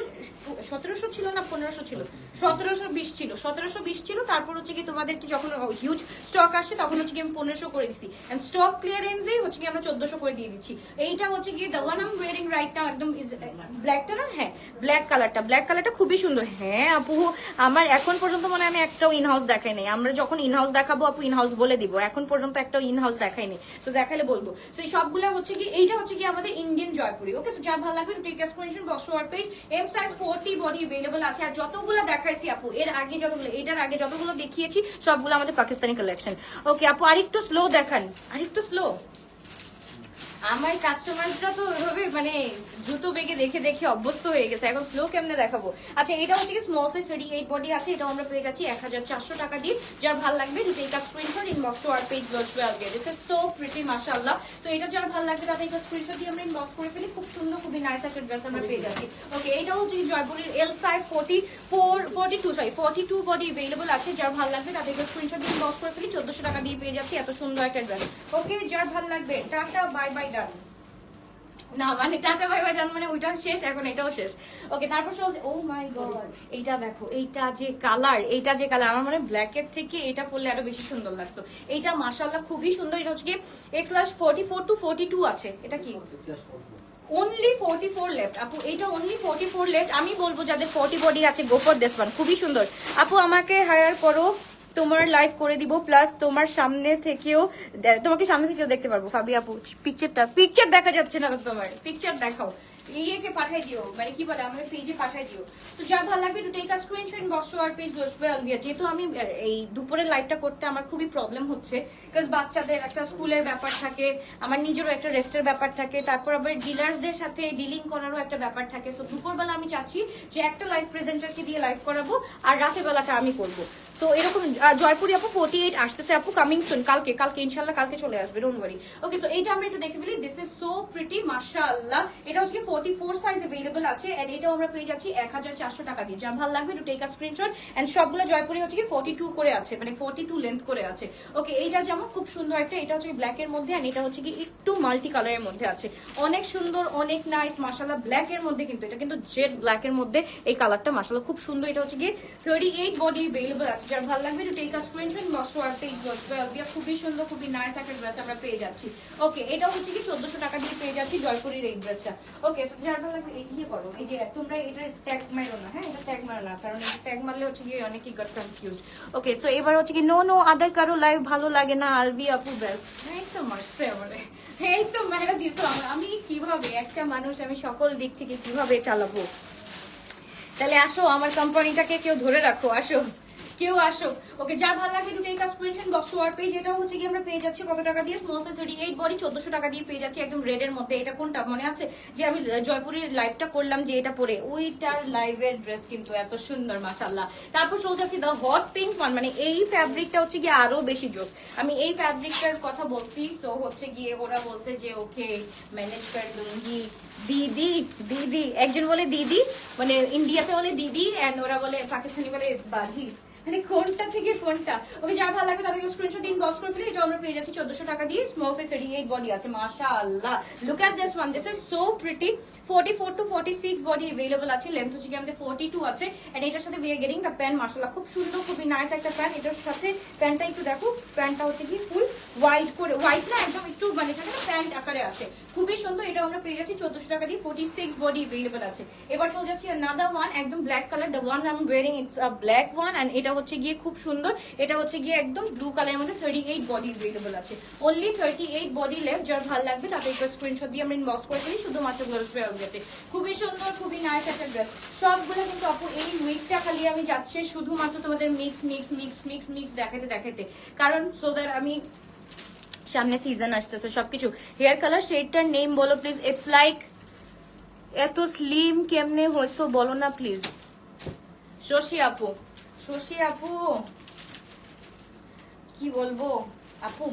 1700 ছিল না 1500 ছিল, 1720 ছিল, 1720 ছিল। তারপর হচ্ছে কি তোমাদেরকে যখন হিউজ স্টক আসছে তখন হচ্ছে কি আমি 1500 করে দিচ্ছি, এন্ড স্টক ক্লিয়ারেন্সে হচ্ছে কি আমরা 1400 করে দিয়ে দিচ্ছি। এইটা হচ্ছে কি the one I am wearing right now, একদম ব্ল্যাকটা না, হ্যাঁ ব্ল্যাক কালারটা, ব্ল্যাক কালারটা খুবই সুন্দর। হ্যাঁ আপু, আমার এখন পর্যন্ত মনে হয় আমি একটাও ইনহাউস দেখাই নাই। আমরা যখন ইনহাউস দেখাবো আপু ইনহাউস বলে দিব, এখন পর্যন্ত একটাও ইনহাউস দেখাই নাই, তো দেখালে বলবো। তো এই সবগুলো হচ্ছে কি, এইটা হচ্ছে কি আমাদের ইন্ডিয়ান জয়পুরি। ওকে, সো যা ভালো লাগবে to take a screenshot box to our page. M size 40 body available আছে। আর যতগুলো দেখাইছি আপু এর আগে যতগুলো, এটার আগে যতগুলো দেখিয়েছি সবগুলো আমাদের পাকিস্তানি কালেকশন। ওকে আপু আরেকটু স্লো দেখান, আরেকটু স্লো। আমার কাস্টমাররা তো ওইভাবে মানে দ্রুত বেগে দেখে দেখে অভ্যস্ত হয়ে গেছে, এখন স্লো কেমনে দেখাবো। আচ্ছা এটা হচ্ছে কি স্মল সাইজ 38 বডি আছে, এটা আমরা পেয়ে যাচ্ছি 1400 টাকা দিয়ে। যার ভালো লাগবে to take a screenshot inbox to our page লজওয়েল গেট। দিস ইজ সো প্রিটি মাশাআল্লাহ। সো এটা যার ভালো লাগবে তাতে একটা স্ক্রিনশট দিয়ে আমরা ইনবক্স করে ফেলি। খুব সুন্দর, খুবই নাইস একটা ড্রেস আমরা পেয়ে যাচ্ছি। ওকে, এটা হচ্ছে জয়পুরের এল সাইজ 42 বডি अवेलेबल আছে। যার ভালো লাগবে তাতে একটা স্ক্রিনশট দিয়ে ইনবক্স করে ফেলি। 1400 টাকা দিয়ে পেয়ে যাচ্ছি এত সুন্দর একটা ড্রেস। ওকে, যার ভালো লাগবে টাটা বাই বাই ডান। না মানে টাটা বাই বাই ডান মানে ওইটা শেষ, এখন এটাও শেষ। ওকে, তারপর চলছে ও মাই গড, এইটা দেখো, এইটা যে কালার, এইটা যে কালার, আমার মানে ব্ল্যাক এর থেকে এটা পরলে আরো বেশি সুন্দর লাগতো। এইটা মাশাআল্লাহ খুবই সুন্দর। এটা হচ্ছে কি X44 to 42 আছে। এটা কি only 44 লেফট আপু, এটা only 44 লেফট। আমি বলবো যাদের 40 বডি আছে গো ফর দিস ওয়ান, খুবই সুন্দর। আপু আমাকে হায়ার করো, তোমার লাইভ করে দিব, প্লাস তোমার সামনে থেকেও, তোমাকে সামনে থেকেও দেখতে পারবো। ফাবি আপু পিকচার দেখা যাচ্ছে না, তোমার পিকচার দেখাও, ইয়েকে পাঠাই দিও, মানে কি বলে আমাদের পেজে পাঠাই দিও। তো যার ভালো লাগবে to take a screenshot inbox to our page লজওয়েল গেট। যেহেতু আমি এই দুপুরের লাইভটা করতে আমার খুবই প্রবলেম হচ্ছে, বিকজ বাচ্চাদের একটা স্কুলের ব্যাপার থাকে, আমার নিজেরও একটা রেস্টের ব্যাপার থাকে, তারপর আবার ডিলার্সদের সাথে ডিলিং করারও একটা ব্যাপার থাকে। সো দুপুরবেলা আমি চাচ্ছি যে একটা লাইভ প্রেজেন্টারকে দিয়ে লাইভ করাবো আর রাতের বেলাটা আমি করবো। সো এরকম জয়পুরি আপু 48 আসতেছে আপু, কামিং সুন, কালকে ইনশাল্লাহ কালকে চলে আসবে, ডোন্ট ওয়ারি। ওকে, সো এইটা আমরা একটু দেখে ফেলি। দিস ইজ সো প্রিটি মাশাআল্লাহ। এটা হচ্ছে 44 সাইজ अवेलेबल আছে, এন্ড এটাও আমরা পেয়ে যাচ্ছি 1400 টাকা দিয়ে। যার ভালো লাগবে to take a screenshot. And সবগুলো জয়পুরি হচ্ছে কি 42 করে আছে, মানে 42 লেন্থ করে আছে। ওকে, এইটা যেমন খুব সুন্দর একটা, এটা হচ্ছে ব্ল্যাক এর মধ্যে, এন্ড এটা হচ্ছে কি একটু মাল্টি কালারের মধ্যে আছে, অনেক সুন্দর, অনেক নাইস মাশাআল্লাহ। ব্ল্যাক এর মধ্যে, কিন্তু এটা কিন্তু জেড ব্ল্যাক এর মধ্যে এই কালারটা মাশাআল্লাহ খুব সুন্দর। এটা হচ্ছে কি 38 বডি अवेलेबल আছে। যার ভালো লাগবে to take a screenshot box our page লজওয়েল গেট। খুবই সুন্দর, খুবই নাইস একটা ড্রেস আমরা পেয়ে যাচ্ছি। ওকে, এটা হচ্ছে কি 1400 টাকা দিয়ে পেয়ে যাচ্ছি জয়পুরের এই ড্রেসটা। ওকে, সো যার ভালো লাগবে এই করো, এই যে তোমরা এটা ট্যাগ মারো না, হ্যাঁ এটা ট্যাগ মারো না, কারণ এটা ট্যাগ মারলে হচ্ছে কি অনেকেই গট কনফিউজড। ওকে, সো এবার হচ্ছে কি নো আদার কারো লাইভ ভালো লাগে না, আলবি আপু বেস্ট। এই তো মারছে আমারে, এই তো মেরা দিছো। আমি কিভাবে একটা মানুষ আমি সকল দিক থেকে কিভাবে চালাবো? তাহলে আসো আমার কোম্পানিটাকে কেউ ধরে রাখো, আসো কেউ আসো। ওকে, যা ভালো লাগে to take a screenshot box to our page. এটা হচ্ছে কি আমরা পেয়ে যাচ্ছি কত টাকা দিয়ে? স্মল সাইজ 38 বডি 1400 টাকা দিয়ে পেয়ে যাচ্ছি, একদম রেড এর মধ্যে। এটা কোনটা মনে আছে যে আমি জয়পুরের লাইভটা করলাম যে এটা পরে, ওইটার লাইভের ড্রেস কিন্তু এত সুন্দর মাশাআল্লাহ। তারপর চলে যাচ্ছি দ্য হট পিঙ্ক ওয়ান, মানে এই ফ্যাব্রিকটা হচ্ছে গিয়ে আরো বেশি জোস। আমি এই ফ্যাব্রিকটার কথা বলছি, সো হচ্ছে গিয়ে ওরা বলছে যে ওকে ম্যানেজ কর দুঙ্গি। দিদি একজন বলে দিদি, মানে ইন্ডিয়াতে বলে দিদি, এন্ড ওরা বলে পাকিস্তানি বলে বাজি। মানে কোনটা থেকে কোনটা। ওকে, যার ভালো লাগবে তাদেরকে স্ক্রিনশট দিন, বক্স করে ফেলে। এটা আমরা পেয়ে যাচ্ছি 1400 টাকা দিয়ে। স্মল সাইজ 38 বডি আছে, মাশাআল্লাহ। Look at this one, this is so pretty. 44 to 46 body available আছে। লেন্থ হচ্ছে কি আমাদের 42 আছে। এন্ড এটার সাথে we are getting the pant, মাশাআল্লাহ খুব সুন্দর, খুবই নাইস একটা প্যান্ট। এটার সাথে প্যান্টটা একটু দেখো, প্যান্টটা হচ্ছে কি ফুল হোয়াইট করে, হোয়াইট না একদম একটু মানে থাকে না প্যান্ট আকারে আছে, খুবই সুন্দর। এটা আমরা পেয়ে যাচ্ছি 1400 টাকা দিয়ে। 46 বডি अवेलेबल আছে। এবার চলে যাচ্ছি another one, একদম black colour. The one I am wearing it's a black one, and এটা হচ্ছে গিয়ে খুব সুন্দর। এটা হচ্ছে গিয়ে একদম ব্লু কালারের মধ্যে 38 বডি अवेलेबल আছে। Only 38 body left. যার ভালো লাগবে তাতে একটা স্ক্রিনশট দিয়ে আমরা ইনবক্স করে ফেলি, শুধুমাত্র গ্লোস ওয়েলভেটে। খুবই সুন্দর, খুবই নাইস একটা ড্রেস। সবগুলো কিন্তু আপু এই উইকটা খালি আমি যাচ্ছে শুধুমাত্র তোমাদের mix mix mix mix mix দেখাতে দেখাতে, কারণ সো দ্যাট আমি সামনে সিজন আসতেছে সবকিছু। হেয়ার কালার শেডটার নেম বলো প্লিজ। ইটস লাইক এত স্লিম কেমনে হয়েছো বলো না প্লিজ। শশী আপু, শশী আপু কি বলবো আপু,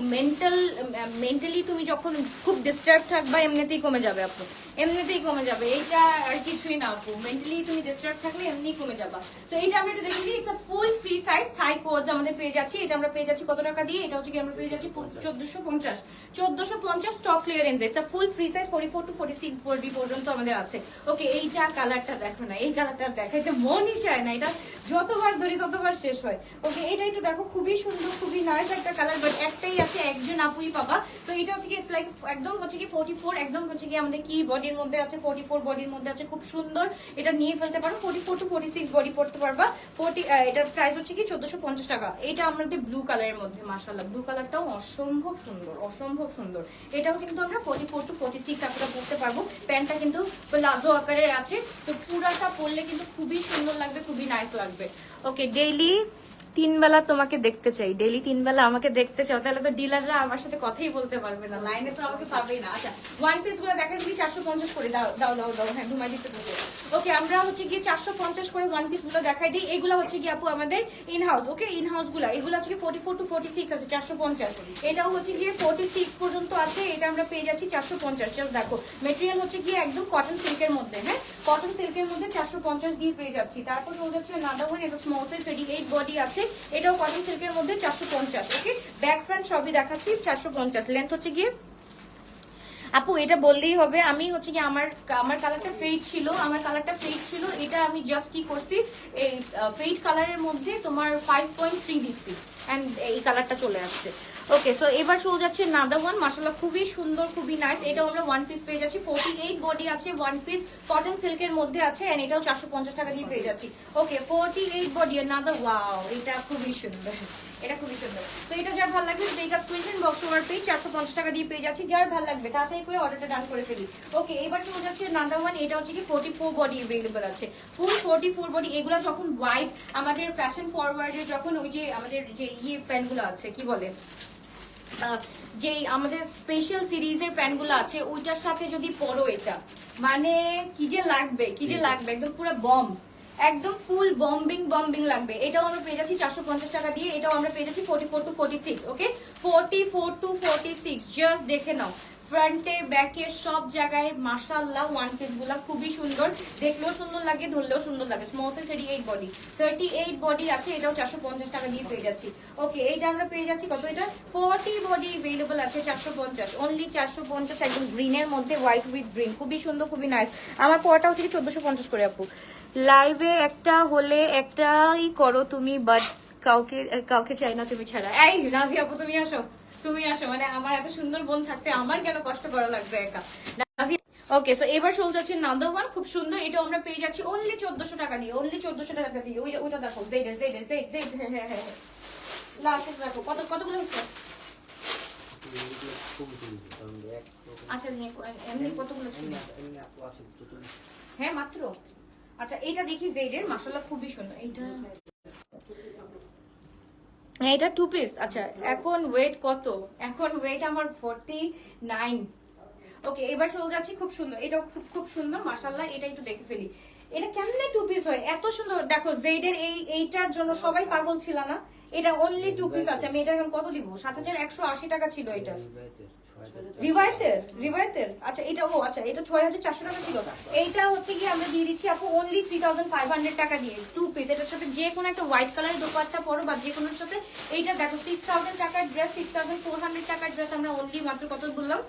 মেন্টালি তুমি যখন খুব ডিস্টার্ব থাকবা এমনিতেই কমে যাবে আপু, এমনিতেই কমে যাবে। এইটা আর কিছুই না আপু, মেন্টালি তুমি ডিস্টার্ব থাকলে এমনি কমে যাবা। তো এইটা আমরা একটু দেখে নিই। It's a full free size থাই কোজ আমাদের পেয়ে যাচ্ছি। এটা আমরা পেয়ে যাচ্ছি কত টাকা দিয়ে? এটা হচ্ছে কি আমরা পেয়ে যাচ্ছি 1450 stock clearance. It's a full free size 44 to 46 body পর্যন্ত আমাদের আছে। ওকে, এইটা কালারটা দেখো না, এই কালারটা দেখাইতে মনই চায় না, এটা যতবার ধরি ততবার শেষ হয়। ওকে, এটা একটু দেখো, খুবই সুন্দর, খুবই নাইস একটা কালার, বাট একটাই আছে, একজন আপুই পাবা। তো এটা হচ্ছে কি ইটস লাইক একদম হচ্ছে কি 44, একদম হচ্ছে কি আমাদের কি বডির মধ্যে আছে, 44 বডির মধ্যে আছে, খুব সুন্দর। এটা নিয়ে ফেলতে পারো, 44 to 46 বডি পড়তে পারবা। এটার প্রাইস হচ্ছে কি 1450 টাকা। এটা আমাদের ব্লু কালারের মধ্যে, মাশাআল্লাহ ব্লু কালারটাও অসম্ভব সুন্দর, অসম্ভব সুন্দর। এটাও কিন্তু আমরা 44 to 46 আপনারা পড়তে পারবো। প্যান্টটা কিন্তু প্লাজো আকারের আছে, তো পুরাটা পরলে কিন্তু খুবই সুন্দর লাগবে, খুবই নাইস লাগবে। ওকে, ডেইলি 3 বেলা তোমাকে দেখতে চাই, ডেইলি 3 বেলা আমাকে দেখতে চাও, তাহলে তো ডিলাররা আমার সাথে কথাই বলতে পারবে না, লাইনে তো আমাকে পাবেই না। আচ্ছা, ওয়ান পিস গুলো দেখা দিবি 450 করে। দাও দাও দাও দাও, হ্যাঁ ঘুমাই দিতে থাকো। ওকে, আমরা হচ্ছে গিয়ে 450 করে ওয়ান পিস গুলো দেখাই দিই। এগুলো হচ্ছে কি আপু আমাদের in house. Okay, in house গুলো এগুলো হচ্ছে 44 to 46 আছে 450। এটাও হচ্ছে গিয়ে 46 পর্যন্ত আছে। এটা আমরা পেয়ে যাচ্ছি 450। জাস্ট দেখো, মেটেরিয়াল হচ্ছে গিয়ে একদম কটন সিল্কের মধ্যে, হ্যাঁ কটন সিল্কের মধ্যে 450 দিয়ে পেয়ে যাচ্ছি। তারপর চলে যাচ্ছে নাদা ওয়ান, এটা স্মল সাইজ 38 বডি আছে। এটাও কটন সিল্কের মধ্যে 450। ওকে, ব্যাক ফ্রন্ট সবই দেখাচ্ছি 450। লেন্থ হচ্ছে গিয়ে আপু এটা বললেই হবে, আমি হচ্ছে কি আমার কালারটা ফেড ছিল, আমার কালারটা ফেড ছিল। এটা আমি জাস্ট কি করছি, এই ফেড কালারের মধ্যে তোমার 5.3 দিচ্ছি, এন্ড এই কালারটা চলে আসছে। ওকে, সো এবার চলে যাচ্ছে নাদা ওয়ান, মাশাআল্লাহ খুবই সুন্দর, খুবই নাইস। এটাও আমরা ওয়ান পিস পেয়ে যাচ্ছি, 48 বডি আছে, ওয়ান পিস কটন সিল্কের মধ্যে আছে, এন্ড এটাও 450 টাকা দিয়ে পেয়ে যাচ্ছি। ওকে, 48 বডি নাদা, ওয়াও এটা খুবই সুন্দর, এটা খুবই সুন্দর। তো এটা যার ভালো লাগবে take a screenshot, box our page 450 টাকা দিয়ে পেয়ে যাচ্ছি। যার ভালো লাগবে তাড়াতাড়ি করে অর্ডারটা ডান করে ফেলি। ওকে, এবার চলে যাচ্ছে নাদা ওয়ান, এটা হচ্ছে কি 44 বডি अवेलेबल আছে, ফুল 44 বডি। এগুলো যখন হোয়াইট আমাদের ফ্যাশন ফরওয়ার্ডের যখন ওই যে আমাদের যে প্যান্টগুলো আছে কি বলে, যে আমাদের স্পেশাল সিরিজের প্যান্টগুলো আছে ওইটার সাথে যদি পরো, এটা মানে কি যে লাগবে, কি যে লাগবে, একদম পুরো বম্ব, একদম ফুল বম্বিং লাগবে। এটাও আমরা পেয়ে যাচ্ছি 450 টাকা দিয়ে। এটাও আমরা পেয়ে যাচ্ছি 44 to 46। Okay, 44 to 46। জাস্ট দেখে নাও, ফ্রন্টে ব্যাকে সব জায়গায় মাশাআল্লাহ ওয়ান পিস গুলা খুবই সুন্দর, দেখলেও সুন্দর লাগে, ধরলেও সুন্দর লাগে। স্মল সাইজ 38 বডি, 38 বডি আছে। এটাও 450 টাকা দিয়ে পেয়ে যাচ্ছি। ওকে, এইটা আমরা পেয়ে যাচ্ছি কত, এটা 40 বডি अवेलेबल আছে 450, অনলি 450। একদম গ্রিনের মধ্যে হোয়াইট উইথ গ্রিন, খুবই সুন্দর, খুবই নাইস। আমার পরটা হচ্ছে কি 1450 করে আপু। লাইভে একটা হলে একটাই করো তুমি, বাট কাউকে চাই না তুমি ছাড়া। এই রাজি আপু তুমি আসো, তুমি আসো, মানে আমার এত সুন্দর বোন থাকতে আমার কেন কষ্ট করা লাগবে একা। ওকে, সো এবার চলে যাচ্ছে নাদার ওয়ান, খুব সুন্দর। এটা আমরা পেয়ে যাচ্ছি অনলি 1400 টাকা দিয়ে, অনলি 1400 টাকা দিয়ে। ওইটা দেখো, হ্যাঁ লাস্ট দেখো কতগুলো হচ্ছে। আচ্ছা, এমনি কতগুলো ছিল? হ্যাঁ মাত্র। আচ্ছা, এটা দেখি জেডের, মাশাআল্লাহ খুবই সুন্দর। এটা 2 পিস। আচ্ছা, এখন ওয়েট কত? এখন ওয়েট আমার 49। ওকে, এবার চলে যাচ্ছি, খুব সুন্দর, এটাও খুব সুন্দর মাশাআল্লাহ। এটা একটু দেখে ফেলি, এটা কেমনে 2 পিস হয়, এত সুন্দর। দেখো জেডের এইটার জন্য সবাই পাগল ছিল না, এটা অনলি 2 পিস আছে। আমি এটা এখন কত দিব? 7180 টাকা ছিল এটা। রিভাইতের আচ্ছা এটা আচ্ছা এটা 6400 টাকা ছিল। এইটা হচ্ছে কি আমরা দিয়ে দিচ্ছি আপু অনলি 3500 টাকা দিয়ে 2 পিস। এটার সাথে যে কোনো একটা হোয়াইট কালারের দোপাট্টা পরো বা যে কোনোর সাথে এইটা দেখো 6000 টাকার ড্রেস 6400 টাকার ড্রেস আমরা অনলি মাত্র কত বললাম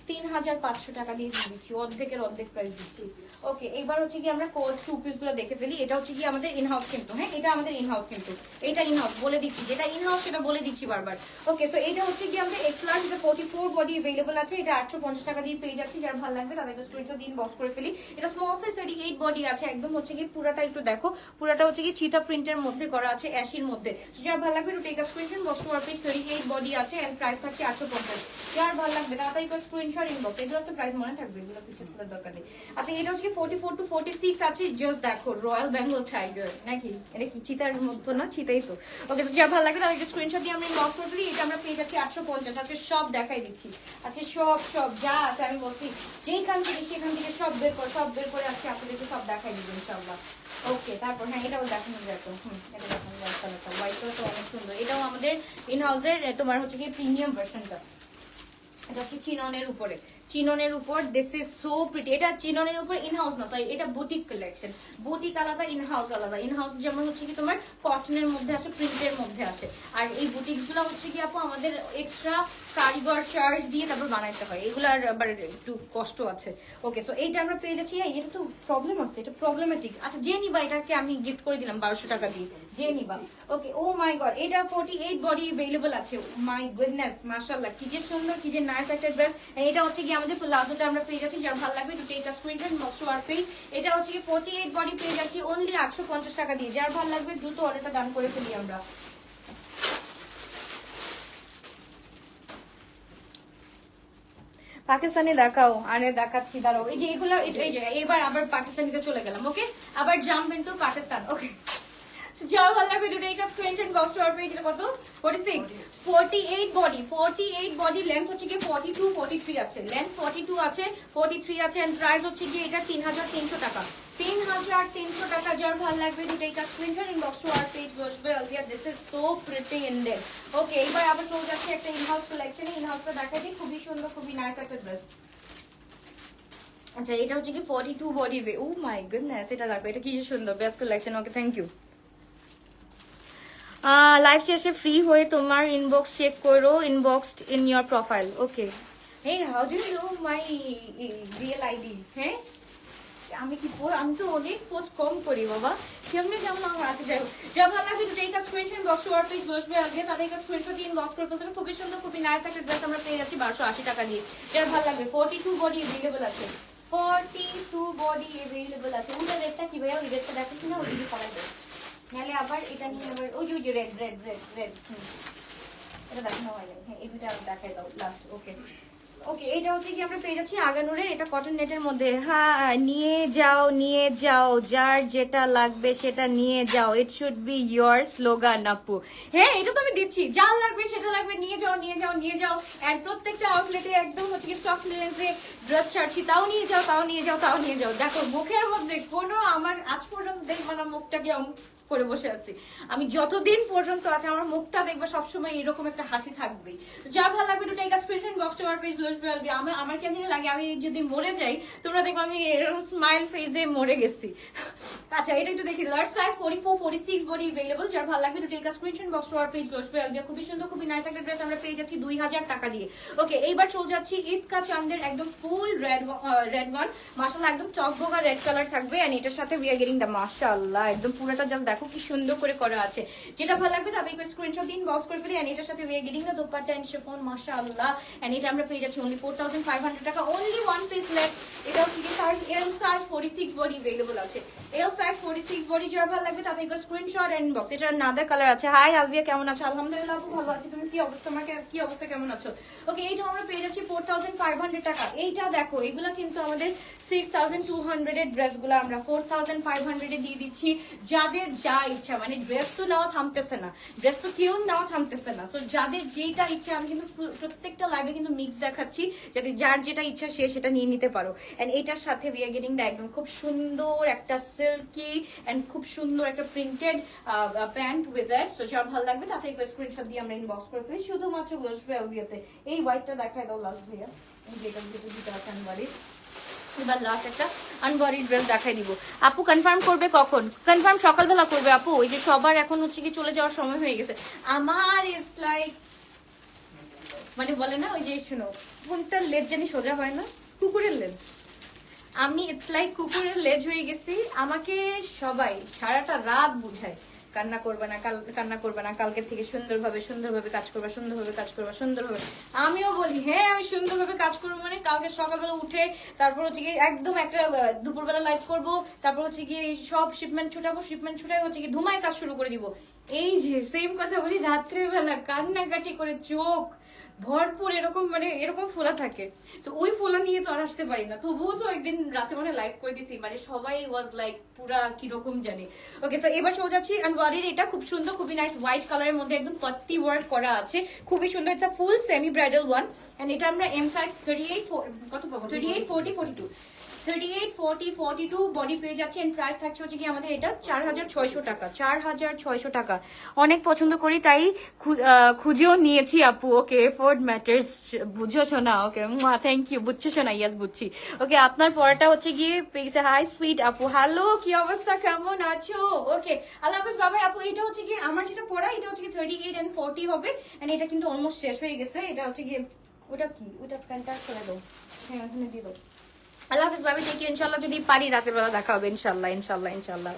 3500 টাকা দিয়ে দিচ্ছি, অর্ধেকের অর্ধেক প্রাইস দিচ্ছি। ওকে এবার হচ্ছে কি আমরা কোচ 2 পিস গুলো দেখে ফেলি। এটা হচ্ছে কি আমাদের ইনহাউস কিন্তু, হ্যাঁ এটা আমাদের ইনহাউস কিন্তু, এটা ইনহাউস বলে দিচ্ছি, যেটা ইনহাউস সেটা বলে দিচ্ছি বারবার। ওকে সো এটা হচ্ছে কি আমাদের এক্স লার্জ, এটা 44 বডি अवेलेबल আছে, এটা 850 টাকা দিয়ে পেয়ে যাচ্ছি। যার ভালো লাগবে তাদেরকে স্ক্রিনশট দিন বক্স করে ফেলি। এটা স্মল সাইজ 38 বডি আছে, একদম হচ্ছে কি পুরাটা একটু দেখো, পুরাটা হচ্ছে কি চিতা প্রিন্টের মধ্যে করা আছে, অ্যাশির মধ্যে। যার ভালো লাগবে to take a screenshot box to our page 38 body আছে এন্ড প্রাইস থাকছে 850। যার ভালো লাগবে তাড়াতাড়ি করে স্ক্রিনশট ইনবক্স, এগুলো তো প্রাইস মনে থাকবে, এগুলো কিছু তোলার দরকার নেই। আচ্ছা এটা হচ্ছে কি 44 টু 46 আছে, জাস্ট দেখো রয়্যাল বেঙ্গল টাইগার নাকি, এটা কি চিতার মতো না, চিতাই তো। ওকে তো যার ভালো লাগবে তাহলে স্ক্রিনশট দিয়ে আমরা ইনবক্স করে দিই। এটা আমরা পেয়ে যাচ্ছি 850। আজকে সব দেখাই দিচ্ছি, আজকে সব যা আছে আমি বলছি যেইখান থেকে সেখান থেকে সব বের করে আজকে আপনাদেরকে সব দেখাই দিব ইনশাআল্লাহ। ওকে তারপর হ্যাঁ এটাও দেখানো যায় তো, এটা দেখানো যায়, হোয়াইট কালারটা অনেক সুন্দর। এটাও আমাদের ইন হাউসের তোমার হচ্ছে কি প্রিমিয়াম ভার্সনটা, এটা হচ্ছে চিননের উপরে, চিননের উপর দিস ইজ সো প্রিটি। এটা চিননের উপর ইনহাউস না সরি, এটা বুটিক কালেকশন, বুটিক আলাদা ইনহাউস আলাদা। ইনহাউস যেমন হচ্ছে কি তোমার কটনের মধ্যে আসে, প্রিন্টের মধ্যে আসে, আর এই বুটিক্স গুলো হচ্ছে কি আপু আমাদের এক্সট্রা কারিগর চার্জ দিয়ে তারপর বানাইতে হয়, এগুলার আবার একটু কষ্ট আছে। ওকে সো এইটা আমরা পেয়ে যাচ্ছি, এটা তো প্রবলেম আছে, এটা প্রবলেমেটিক। আচ্ছা যে নিবা এটাকে আমি গিফট করে দিলাম 1200 টাকা দিয়ে, যে নিবা। ওকে ও মাই গড এটা 48 বডি अवेलेबल আছে, মাই গুডনেস মাশাআল্লাহ কি যে সুন্দর, কি যে নাইস একটা ড্রেস। এটা হচ্ছে কি আমাদের প্লাজোটা আমরা পেয়ে যাচ্ছি, যার ভালো লাগবে to take a screenshot box to our page. এটা হচ্ছে কি 48 বডি পেয়ে যাচ্ছি অনলি 850 টাকা দিয়ে। যার ভালো লাগবে দ্রুত অর্ডারটা ডান করে ফেলি আমরা। পাকিস্তানি দেখাও, আরে দেখাচ্ছি দাঁড়াও। এই যে এগুলো এই যে এবার আবার পাকিস্তানিতে চলে গেলাম। ওকে আবার জাম্প ইনটু পাকিস্তান। ওকে যাও ভালো লাগবে to take a screenshot box to our page. এটা কত 46 48 বডি, 48 বডি লেন্থ হচ্ছে কি 42 43 আছে, লেন্থ 42 আছে 43 আছে এন্ড প্রাইস হচ্ছে কি এটা 3300 টাকা, 3300 টাকা। যার ভালো লাগবে to take a screenshot inbox to our page বসবে Alvia, this is so pretty indeed. Okay এবার আবার চলে যাচ্ছে একটা ইনহাউস কালেকশনে, ইনহাউসটা দেখাই দিই, খুবই সুন্দর খুবই নাইস একটা ড্রেস। আচ্ছা এটা হচ্ছে কি 42 body way, oh my goodness এটা দেখো, এটা কি সুন্দর best collection. Okay thank you. Live শেষে ফ্রি হয়ে তোমার ইনবক্স চেক করো, inboxed in your profile. Okay hey how do you know my real ID? হ্যাঁ আমি কি আমি তো অনেক পোস্ট কম করি বাবা, কেমনে কেমন আমার আছে। যাই হোক যা ভালো লাগবে to take a screenshot box to our page বসবে আগে, তাদেরকে স্ক্রিনশট দিয়ে ইনবক্স করে ফেলতে হবে। খুবই সুন্দর খুবই নাইস একটা ড্রেস আমরা পেয়ে যাচ্ছি 1280 টাকা দিয়ে। যার ভালো লাগবে 42 বডি अवेलेबल আছে, 42 বডি अवेलेबल আছে। ওই রেটটা কি ভাইয়া, ওই রেটটা দেখো কিনা, ওই দিকে পালাই দেয় নাহলে আবার এটা নিয়ে আবার ওই যে রেড রেড রেড রেড এটা দেখানো হয় নাই। হ্যাঁ এই দুটো দেখাই দাও লাস্ট। ওকে ওকে এটা হচ্ছে কি আমরা পেয়ে যাচ্ছি আগানুরের, এটা কটন নেটের মধ্যে। হ্যাঁ নিয়ে যাও যার যেটা লাগবে সেটা নিয়ে যাও, it should be your slogan আপু। হ্যাঁ এটা তো আমি দিচ্ছি, যার লাগবে সেটা লাগবে, নিয়ে যাও নিয়ে যাও নিয়ে যাও। এন্ড প্রত্যেকটা আউটলেটে একদম হচ্ছে কি স্টক ক্লিয়ারেন্সে ড্রেস ছাড়ছি, তাও নিয়ে যাও তাও নিয়ে যাও তাও নিয়ে যাও। দেখো মুখের মধ্যে কোনো আমার আজ পর্যন্ত দেখবো না মুখটাকে করে বসে আছি, আমি যতদিন পর্যন্ত আছে আমার মুখটা দেখবে সবসময় এরকম একটা হাসি থাকবেই। যার ভালো লাগবে to take a screenshot box to our page বসবে আলবি। আমার কেন লাগে আমি যদি মরে যাই তোমরা দেখবো আমি এরকম স্মাইল ফেজে মরে গেছি। আচ্ছা এটা একটু দেখি, লার্জ সাইজ 44 46 বডি अवेलेबल। যার ভালো লাগবে to take a screenshot box to our page বসবে আলবি। খুবই সুন্দর খুবই নাইস একটা ড্রেস আমরা পেয়ে যাচ্ছি 2000 টাকা দিয়ে। ওকে এইবার চলে যাচ্ছি ঈদ কা চাঁদের একদম ফুল রেড ওয়ান, মাশাআল্লাহ একদম চকবগা রেড কালার থাকবে এন্ড এটার সাথে উই আর গেটিং দ্য মাশাআল্লাহ একদম পুরোটা জাস্ট দেখো কি সুন্দর করে করা আছে। যেটা ভালো লাগবে তাদেরকে স্ক্রিনশট দিন বক্স করে ফেলি এন্ড এটার সাথে we are getting the dupatta and chiffon মাশাআল্লাহ এন্ড এটা আমরা পেয়ে যাচ্ছি অনলি 4500 টাকা, অনলি ওয়ান পিস লেফট। এটা হচ্ছে কি সাইজ এল সাইজ 46 বডি अवेलेबल আছে, এল সাইজ 46 বডি। যার ভালো লাগবে তাদেরকে স্ক্রিনশট এন্ড বক্স। এটা নাদা কালার আছে। হাই আলভিয়া কেমন আছো? আলহামদুলিল্লাহ আপু ভালো আছি, তুমি কি অবস্থা, তোমার কি অবস্থা কেমন আছো? ওকে এইটা আমরা পেয়ে যাচ্ছি 4500 টাকা। এইটা দেখো এগুলা কিন্তু আমাদের 6200 এর ড্রেসগুলো আমরা 4500 এ দিয়ে দিচ্ছি। যাদের যা ইচ্ছা, মানে ড্রেস তো নেওয়া থামতেছে না, ড্রেস তো কেউ নেওয়া থামতেছে না। সো যাদের যেটা ইচ্ছা, আমি কিন্তু প্রত্যেকটা লাইভে কিন্তু মিক্স দেখাচ্ছি, যাতে যার যেটা ইচ্ছা সে সেটা নিয়ে নিতে পারো। এন্ড এটার সাথে উই আর গেটিং দ্য একদম খুব সুন্দর একটা সিল্কি এন্ড খুব সুন্দর একটা printed pant with that. So যার ভালো লাগবে তাতে একটা স্ক্রিনশট দিয়ে আমরা ইনবক্স করে ফেলি। শুধুমাত্র বসবে এলবিয়াতে। এই হোয়াইটটা দেখায় দাও লাস্ট ভাইয়া, যেটা দুটো আছে আনবাড়ি। এবার লাস্ট একটা আনবডি ড্রেস দেখাই দিব। আপু কনফার্ম করবে কখন? কনফার্ম সকালবেলা করবে আপু, ওই যে সবার এখন হচ্ছে কি চলে যাওয়ার সময় হয়ে গেছে। আমার ইটস লাইক, মানে বলে না ওই যে, শুনো, কোনটার লেজ জানি সোজা হয় না, কুকুরের লেজ। আমি ইটস লাইক কুকুরের লেজ হয়ে গেছি। আমাকে সবাই সারাটা রাত বুঝায় কান্না করবে না, কান্না করবে না, কালকে থেকে সুন্দরভাবে কাজ করবা, সুন্দরভাবে। আমিও বলি হ্যাঁ আমি সুন্দরভাবে কাজ করবো, মানে কালকে সকালবেলা উঠে তারপর হচ্ছে গিয়ে একদম একটা দুপুরবেলা লাইভ করব, তারপর হচ্ছে গিয়ে সব শিপমেন্ট ছুটাই হচ্ছে গিয়ে ধুমায় কাজ শুরু করে দিব। এই যে সেম কথা বলি, রাত্রেবেলা কান্নাকাটি করে চোখ ভরপুর এরকম, মানে এরকম ফোলা থাকে। তো ওই ফোলা নিয়ে তো আর আসতে পারি না, তবুও তো একদিন রাতে মানে লাইভ করে দিছি, মানে সবাই ওয়াজ লাইক পুরা কিরকম জানি। ওকে, সো এবার চলে যাচ্ছি আনওয়ারির। এটা খুব সুন্দর, খুবই নাইস হোয়াইট কালারের মধ্যে একদম পাত্তি ওয়ার্ক করা আছে, খুবই সুন্দর। It's a full semi bridal one. And এটা আমরা এম সাইজ 38 কত পাবো, 38, 40, 42, 38, 40, 42 বডি পেয়ে যাচ্ছে। এন্ড প্রাইস থাকছে হচ্ছে কি আমাদের এটা 4600 টাকা, 4600 টাকা। অনেক পছন্দ করি তাই খুঁজেও নিয়েছি আপু। ওকে, এফোর্ট ম্যাটার্স, বুঝছো না? ওকে, থ্যাংক ইউ, বুঝছো না? ইয়াস বুঝছি। ওকে, আপনার পড়াটা হচ্ছে গিয়ে পেয়েছে। হাই সুইট আপু, হ্যালো, কি অবস্থা, কেমন আছো? ওকে, আল্লাহ হাফেজ বাবাই। আপু এটা হচ্ছে কি আমার যেটা পড়া, এটা হচ্ছে কি 38 and 40 হবে। এন্ড এটা কিন্তু অলমোস্ট শেষ হয়ে গেছে। এটা হচ্ছে গিয়ে ওটা কি, ওটা প্যান্টটা করে দাও, হ্যাঁ ওখানে দিয়ে দাও। আল্লাহ হাফেজ বাবাই, টেক ইউ। ইনশাল্লাহ যদি পারি রাতের বেলা দেখা হবে, ইনশাল্লাহ।